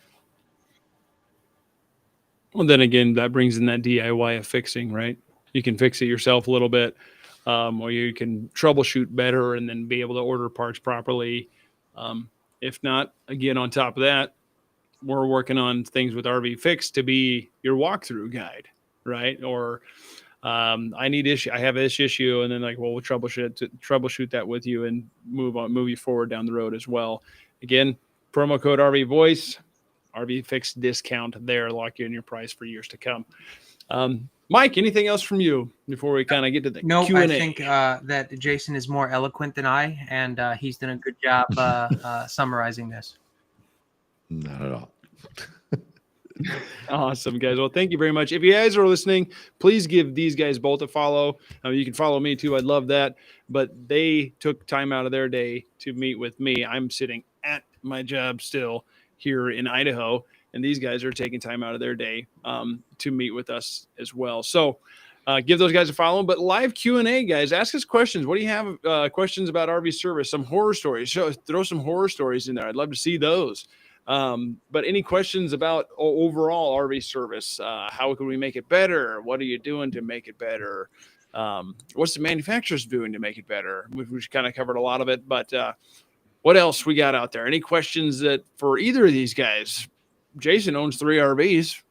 Well, then again, that brings in that DIY of fixing, right? You can fix it yourself a little bit, or you can troubleshoot better and then be able to order parts properly. If not, again, on top of that, we're working on things with RV Fix to be your walkthrough guide, right? Or I have this issue, and then we'll troubleshoot that with you and move you forward down the road as well. Again, promo code RV Voice, RV Fix discount there, lock you in your price for years to come. Mike, anything else from you before we kind of get to the Q&A? I think that Jason is more eloquent than I, and he's done a good job summarizing this. Not at all. Awesome, guys. Well, thank you very much. If you guys are listening, please give these guys both a follow. You can follow me too. I'd love that. But they took time out of their day to meet with me. I'm sitting at my job still here in Idaho, and these guys are taking time out of their day to meet with us as well. So give those guys a follow. But live Q&A, guys, ask us questions. What do you have questions about RV service? Some horror stories. Throw some horror stories in there. I'd love to see those. But any questions about overall RV service? How can we make it better? What are you doing to make it better? What's the manufacturers doing to make it better? We've kind of covered a lot of it, but what else we got out there? Any questions that for either of these guys? Jason owns 3 RVs.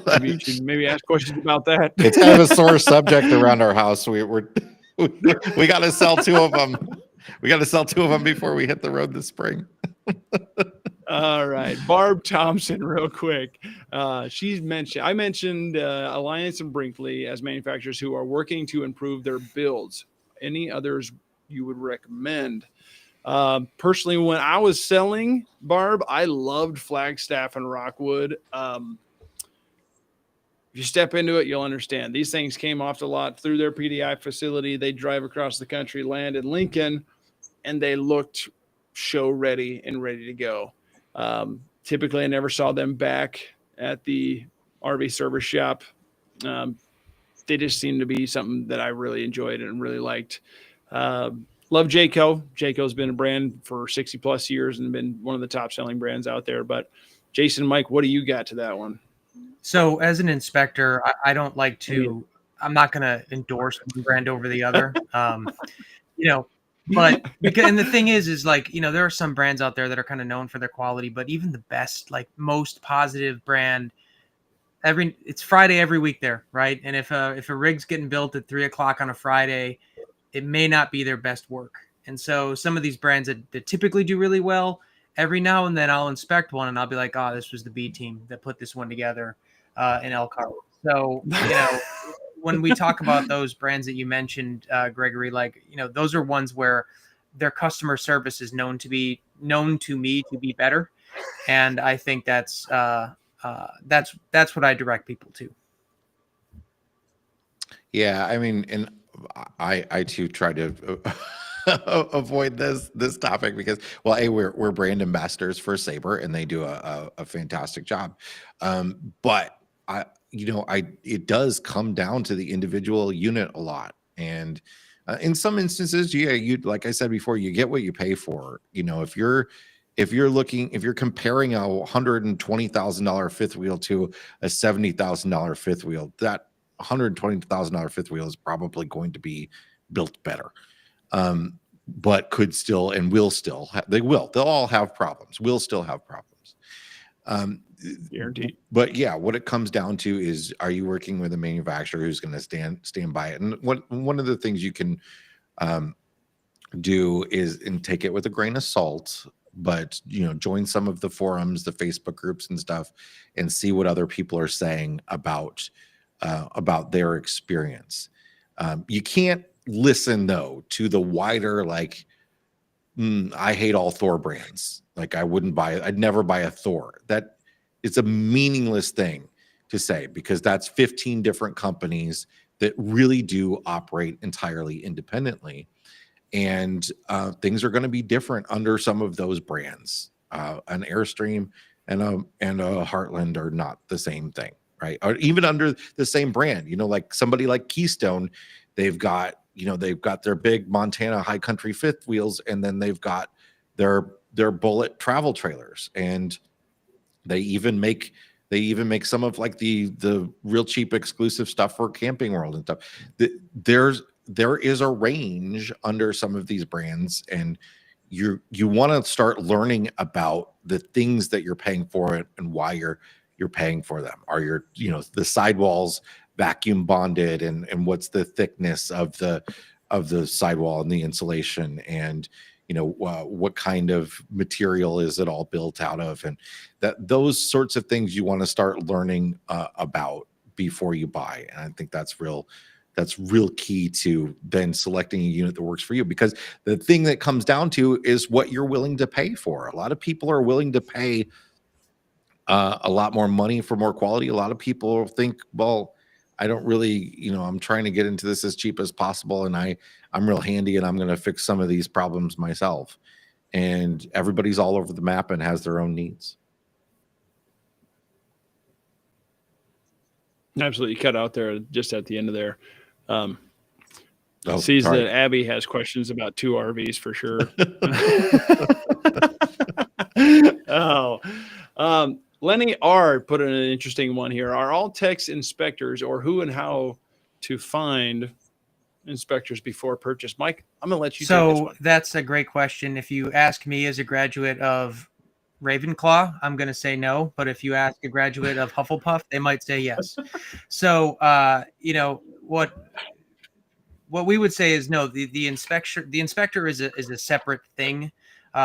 Maybe you should ask questions about that. It's kind of a sore subject around our house. We got to sell 2 of them. We got to sell 2 of them before we hit the road this spring. All right, Barb Thompson, real quick. I mentioned Alliance and Brinkley as manufacturers who are working to improve their builds. Any others you would recommend? Personally, when I was selling, Barb, I loved Flagstaff and Rockwood. If you step into it, you'll understand. These things came off the lot through their PDI facility. They drive across the country, land in Lincoln, and they looked show ready and ready to go. Typically, I never saw them back at the RV service shop. They just seemed to be something that I really enjoyed and really liked. Love Jayco. Jayco's been a brand for 60 plus years and been one of the top selling brands out there. But Jason, Mike, what do you got to that one? So as an inspector, I don't like to, I'm not going to endorse one brand over the other. But and the thing is like, you know, there are some brands out there that are kind of known for their quality, but even the best, like most positive brand, it's Friday every week there, right? And if a rig's getting built at 3 o'clock on a Friday, it may not be their best work. And so some of these brands that typically do really well, every now and then I'll inspect one and I'll be like, oh, this was the B team that put this one together in Elkhart. So, you know, when we talk about those brands that you mentioned, Gregory, like, you know, those are ones where their customer service is known to me to be better. And I think that's what I direct people to. Yeah, I mean, and I too try to avoid this topic because, well, A, we're brand ambassadors for Sabre, and they do a fantastic job. But it does come down to the individual unit a lot, and in some instances, yeah, you, like I said before, you get what you pay for. You know, if you're comparing a $120,000 fifth wheel to a $70,000 fifth wheel, that $120,000 fifth wheel is probably going to be built better, but could still and will still they'll all have problems. We'll still have problems. Guaranteed. But yeah, what it comes down to is, are you working with a manufacturer who's going to stand by it? And one of the things you can do is, and take it with a grain of salt, but join some of the forums, the Facebook groups and stuff, and see what other people are saying about their experience. You can't listen though to the wider, like, I hate all Thor brands. Like, I'd never buy a Thor. That it's a meaningless thing to say, because that's 15 different companies that really do operate entirely independently. And things are going to be different under some of those brands. An Airstream and a Heartland are not the same thing, right? Or even under the same brand, like somebody like Keystone, they've got their big Montana high country fifth wheels, and then they've got their Bullet travel trailers, and they even make some of like the real cheap exclusive stuff for Camping World and stuff. There is a range under some of these brands, and you want to start learning about the things that you're paying for and why you're paying for them. Are the sidewalls vacuum bonded, and what's the thickness of the sidewall and the insulation, and what kind of material is it all built out of, and those sorts of things you want to start learning about before you buy. And I think that's real key to then selecting a unit that works for you, because the thing that comes down to is what you're willing to pay for. A lot of people are willing to pay a lot more money for more quality. A lot of people think, well, I don't really, I'm trying to get into this as cheap as possible, and I'm real handy, and I'm going to fix some of these problems myself. And everybody's all over the map and has their own needs. Absolutely. Cut out there just at the end of there. Oh, sees sorry. that Abby has questions about 2 RVs for sure. Lenny R put in an interesting one here. Are all techs inspectors, or who and how to find inspectors before purchase? Mike, I'm going to let you take this one. That's a great question. If you ask me as a graduate of Ravenclaw, I'm going to say no. But if you ask a graduate of Hufflepuff, they might say yes. So, what we would say is no. The inspector is a separate thing.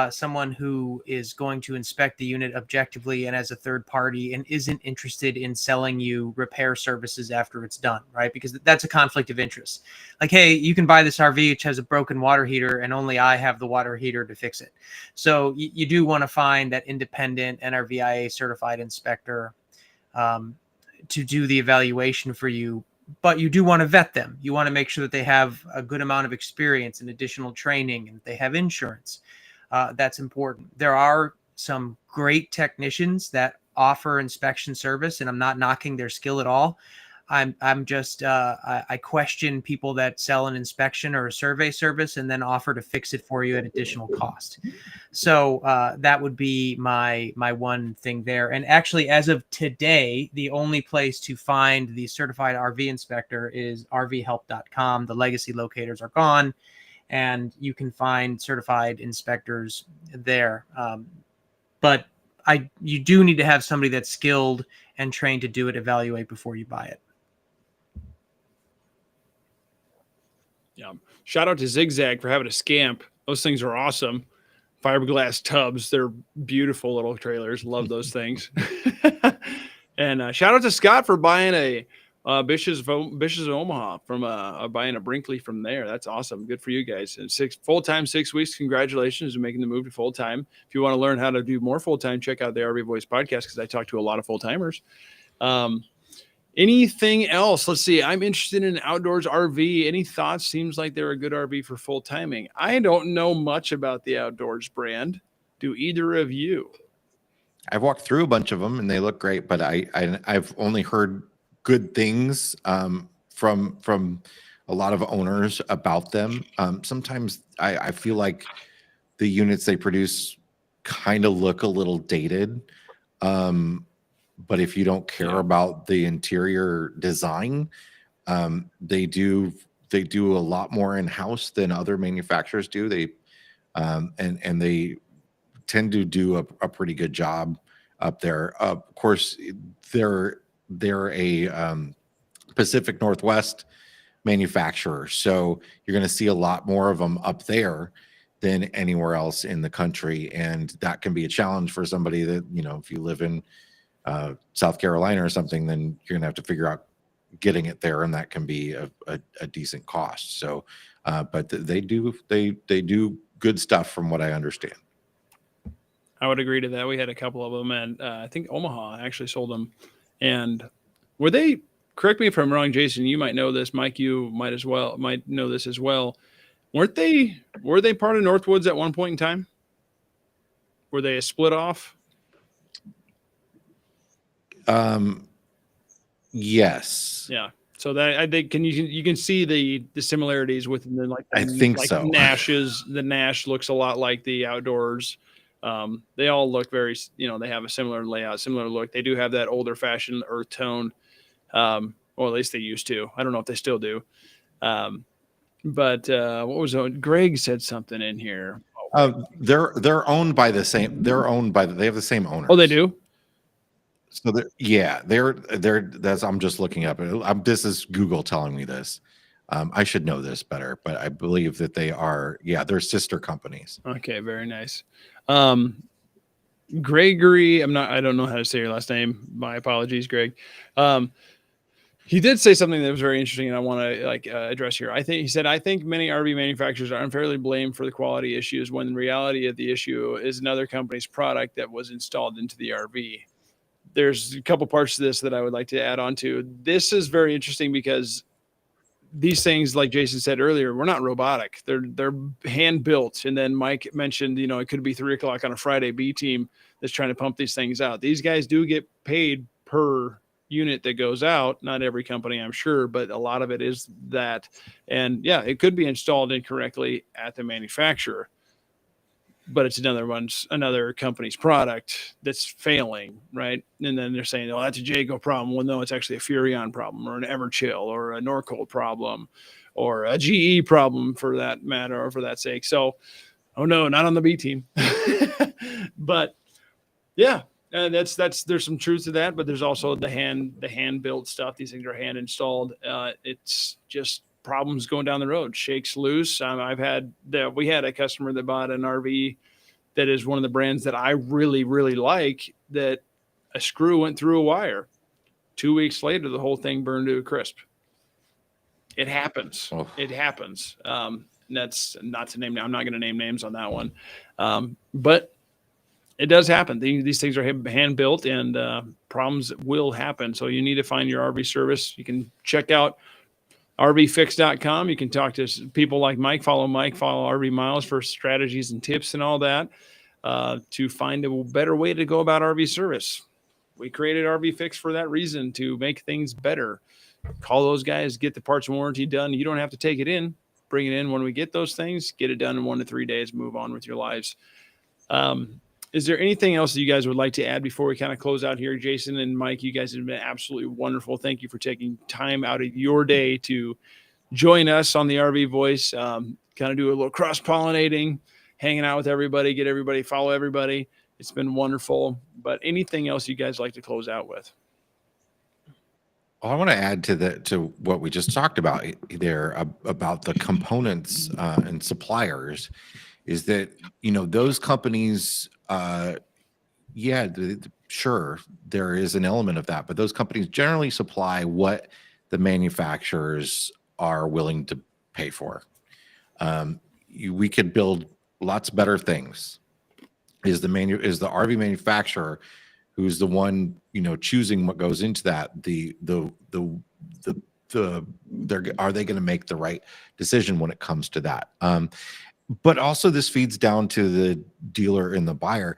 Someone who is going to inspect the unit objectively and as a third party, and isn't interested in selling you repair services after it's done, right? Because that's a conflict of interest. Like, hey, you can buy this RV which has a broken water heater, and only I have the water heater to fix it. So you do want to find that independent NRVIA certified inspector to do the evaluation for you. But you do want to vet them. You want to make sure that they have a good amount of experience and additional training, and they have insurance. That's important. There are some great technicians that offer inspection service, and I'm not knocking their skill at all. I'm just I question people that sell an inspection or a survey service and then offer to fix it for you at additional cost. So that would be my one thing there. And actually, as of today, the only place to find the certified RV inspector is rvhelp.com. The legacy locators are gone. and you can find certified inspectors there. But you do need to have somebody that's skilled and trained to do it, evaluate before you buy it. Yeah. Shout out to Zigzag for having a Scamp. Those things are awesome. Fiberglass tubs. They're beautiful little trailers. Love those things. And shout out to Scott for buying a Bishop's of Omaha from buying a Brinkley from there. That's awesome. Good for you guys. And full-time 6 weeks. Congratulations on making the move to full-time. If you want to learn how to do more full-time, check out the RV Voice podcast because I talk to a lot of full-timers. Anything else? Let's see. I'm interested in outdoors RV. Any thoughts? Seems like they're a good RV for full timing. I don't know much about the Outdoors brand. Do either of you? I've walked through a bunch of them and they look great, but I've only heard good things from a lot of owners about them. Sometimes I feel like the units they produce kind of look a little dated. But if you don't care about the interior design, they do a lot more in-house than other manufacturers do. They and they tend to do a pretty good job up there. Of course, they're a Pacific Northwest manufacturer, so you're going to see a lot more of them up there than anywhere else in the country, and that can be a challenge for somebody that, you know, if you live in South Carolina or something, then you're gonna have to figure out getting it there, and that can be a decent cost. So, but they do good stuff from what I understand. I would agree to that. We had a couple of them, and I think Omaha actually sold them. And were they? Correct me if I'm wrong, Jason. You might know this. Mike, you might know this as well. Were they part of Northwoods at one point in time? Were they a split off? Yes. Yeah. So that I think you can see the similarities within the I think like so. The Nash looks a lot like the Outdoors. They all look very, they have a similar layout, similar look. They do have that older fashioned earth tone. Or at least they used to. I don't know if they still do. But what was it? Greg said something in here. They're owned by the same. They have the same owners. Oh, they do. So I'm just looking up. This is Google telling me this. I should know this better, but I believe that they're sister companies. Okay, very nice. Gregory, I don't know how to say your last name. My apologies, Greg. He did say something that was very interesting, and I want to address here. He said, I think many RV manufacturers are unfairly blamed for the quality issues when the reality of the issue is another company's product that was installed into the RV. There's a couple parts to this that I would like to add on to. This is very interesting because these things, like Jason said earlier, we're not robotic. They're hand built. And then Mike mentioned, it could be 3:00 on a Friday B team that's trying to pump these things out. These guys do get paid per unit that goes out. Not every company, I'm sure, but a lot of it is that. And yeah, it could be installed incorrectly at the manufacturer, but it's another company's product that's failing, right? And then they're saying, oh, that's a Jayco problem. Well, no, it's actually a Furrion problem or an Everchill or a Norcold problem or a GE problem for that matter or for that sake. So, oh no, not on the B team. But yeah, there's some truth to that, but there's also the hand built stuff. These things are hand installed. It's just problems going down the road, shakes loose. We had a customer that bought an RV that is one of the brands that I really, really like, that a screw went through a wire. 2 weeks later, the whole thing burned to a crisp. It happens. Oh. It happens. That's not to name. I'm not going to name names on that one. But it does happen. These things are hand built, and problems will happen. So you need to find your RV service. You can check out RVFix.com. You can talk to people like Mike, follow RV Miles for strategies and tips and all that to find a better way to go about RV service. We created RV Fix for that reason, to make things better. Call those guys, get the parts warranty done. You don't have to take it in. Bring it in when we get those things. Get it done in 1 to 3 days. Move on with your lives. Is there anything else that you guys would like to add before we kind of close out here? Jason and Mike, you guys have been absolutely wonderful. Thank you for taking time out of your day to join us on the RV Voice. kind of do a little cross pollinating, hanging out with everybody, get everybody, follow everybody. It's been wonderful. But anything else you guys like to close out with? Well, I want to add to what we just talked about there about the components and suppliers, is that those companies, yeah, sure, there is an element of that, but those companies generally supply what the manufacturers are willing to pay for. We could build lots better things. Is the RV manufacturer, who's the one choosing what goes into that, are they going to make the right decision when it comes to that? But also this feeds down to the dealer and the buyer.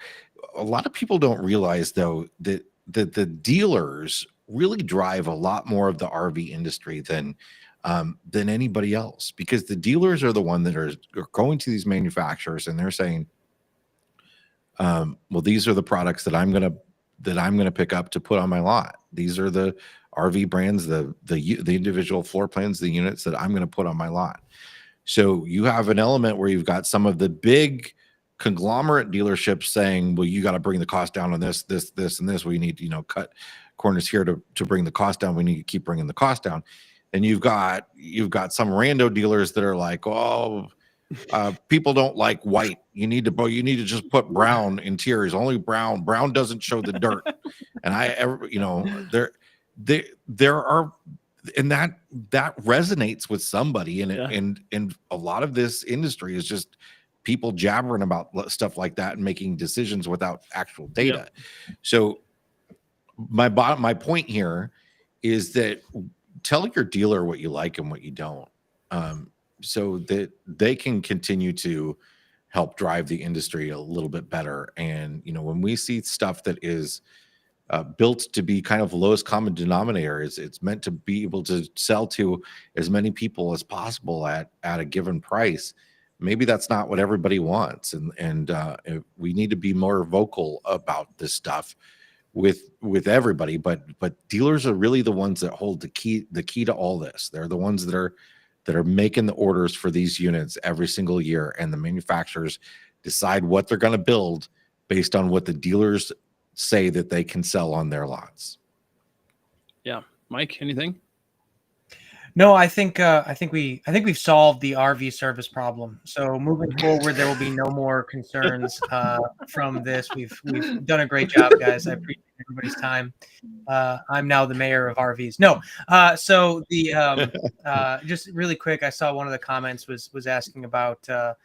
A lot of people don't realize, though, that the dealers really drive a lot more of the RV industry than anybody else, because the dealers are the one that are going to these manufacturers and they're saying, well, these are the products that I'm gonna pick up to put on my lot. These are the RV brands, the individual floor plans, the units that I'm gonna put on my lot. So you have an element where you've got some of the big conglomerate dealerships saying, well, you got to bring the cost down on this, and this. We need, cut corners here to bring the cost down. We need to keep bringing the cost down. And you've got some rando dealers that are like, oh, people don't like white. You need to just put brown interiors, only brown. Brown doesn't show the dirt. And there are, and that resonates with somebody, and a lot of this industry is just people jabbering about stuff like that and making decisions without actual data. So my point here is that tell your dealer what you like and what you don't, so that they can continue to help drive the industry a little bit better. And when we see stuff that is built to be kind of lowest common denominator, it's meant to be able to sell to as many people as possible at a given price. Maybe that's not what everybody wants, and we need to be more vocal about this stuff with everybody. But dealers are really the ones that hold the key to all this. They're the ones that are making the orders for these units every single year, and the manufacturers decide what they're going to build based on what the dealers say that they can sell on their lots. Yeah, Mike, anything? No, I think we've solved the RV service problem. So moving forward, there will be no more concerns from this. We've done a great job, guys. I appreciate everybody's time. I'm now the mayor of RVs. No, so the just really quick, I saw one of the comments was asking about I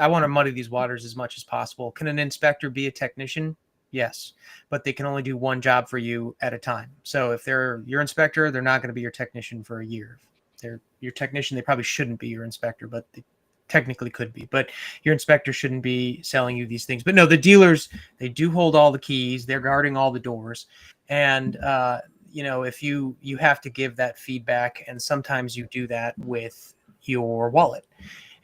want to muddy these waters as much as possible. Can an inspector be a technician? Yes, but they can only do one job for you at a time. So if they're your inspector, they're not going to be your technician for a year. If they're your technician, they probably shouldn't be your inspector, but they technically could be. But your inspector shouldn't be selling you these things. But no, the dealers, they do hold all the keys. They're guarding all the doors. And, if you have to give that feedback, and sometimes you do that with your wallet.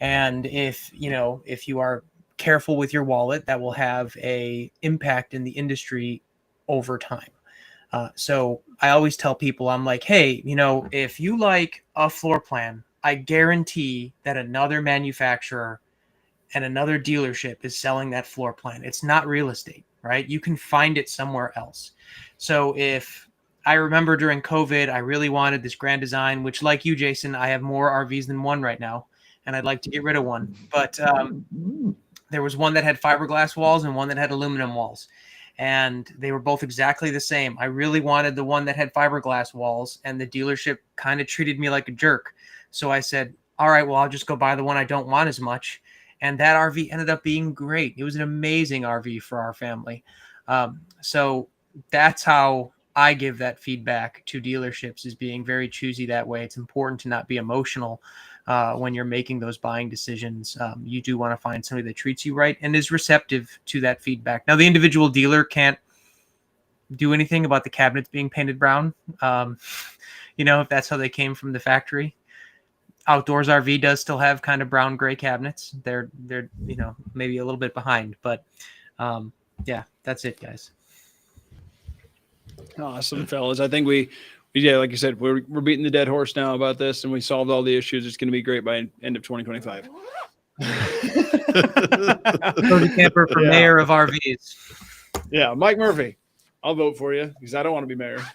And if you are careful with your wallet, that will have a impact in the industry over time. So I always tell people, I'm like, hey, if you like a floor plan, I guarantee that another manufacturer and another dealership is selling that floor plan. It's not real estate, right? You can find it somewhere else. So if I remember during COVID, I really wanted this Grand Design, which, like you, Jason, I have more RVs than one right now, and I'd like to get rid of one. But there was one that had fiberglass walls and one that had aluminum walls, and they were both exactly the same. I really wanted the one that had fiberglass walls, and the dealership kind of treated me like a jerk. So I said, all right, well, I'll just go buy the one I don't want as much. And that RV ended up being great. It was an amazing RV for our family. So that's how I give that feedback to dealerships, is being very choosy that way. It's important to not be emotional when you're making those buying decisions. You do want to find somebody that treats you right and is receptive to that feedback. Now, the individual dealer can't do anything about the cabinets being painted brown. If that's how they came from the factory. Outdoors RV does still have kind of brown gray cabinets. They're maybe a little bit behind, but yeah, that's it, guys. Awesome, fellas. I think we Yeah, like you said, we're beating the dead horse now about this, and we solved all the issues. It's going to be great by end of 2025. Cozy Camper for mayor of RVs. Yeah, Mike Murphy. I'll vote for you because I don't want to be mayor.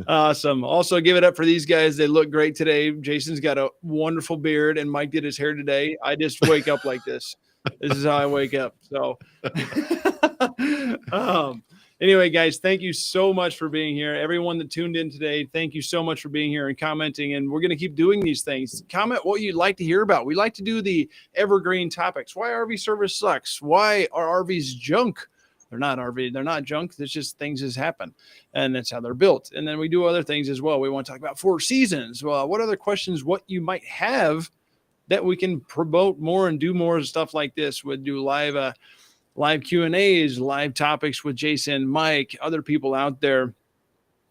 Awesome. Also, give it up for these guys. They look great today. Jason's got a wonderful beard, and Mike did his hair today. I just wake up like this. This is how I wake up. So, anyway, guys, thank you so much for being here. Everyone that tuned in today, thank you so much for being here and commenting. And we're going to keep doing these things. Comment what you'd like to hear about. We like to do the evergreen topics. Why RV service sucks. Why are RVs junk? They're not RV. They're not junk. It's just things just happen. And that's how they're built. And then we do other things as well. We want to talk about 4 seasons. Well, what other questions, what you might have that we can promote more and do more stuff like this. We'll do live Q&As, live topics with Jason, Mike, other people out there.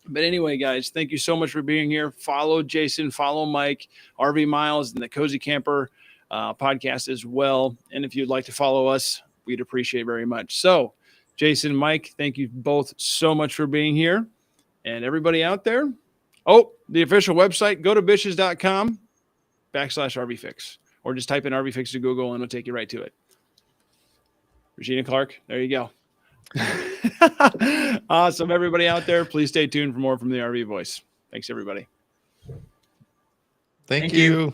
But anyway, guys, thank you so much for being here. Follow Jason, follow Mike, RV Miles, and the Cozy Camper podcast as well. And if you'd like to follow us, we'd appreciate it very much. So, Jason, Mike, thank you both so much for being here. And everybody out there, the official website, go to bitches.com/RVFix, or just type in RVFix to Google and it'll take you right to it. Regina Clark, there you go. Awesome. Everybody out there, please stay tuned for more from the RV Voice. Thanks, everybody. Thank you.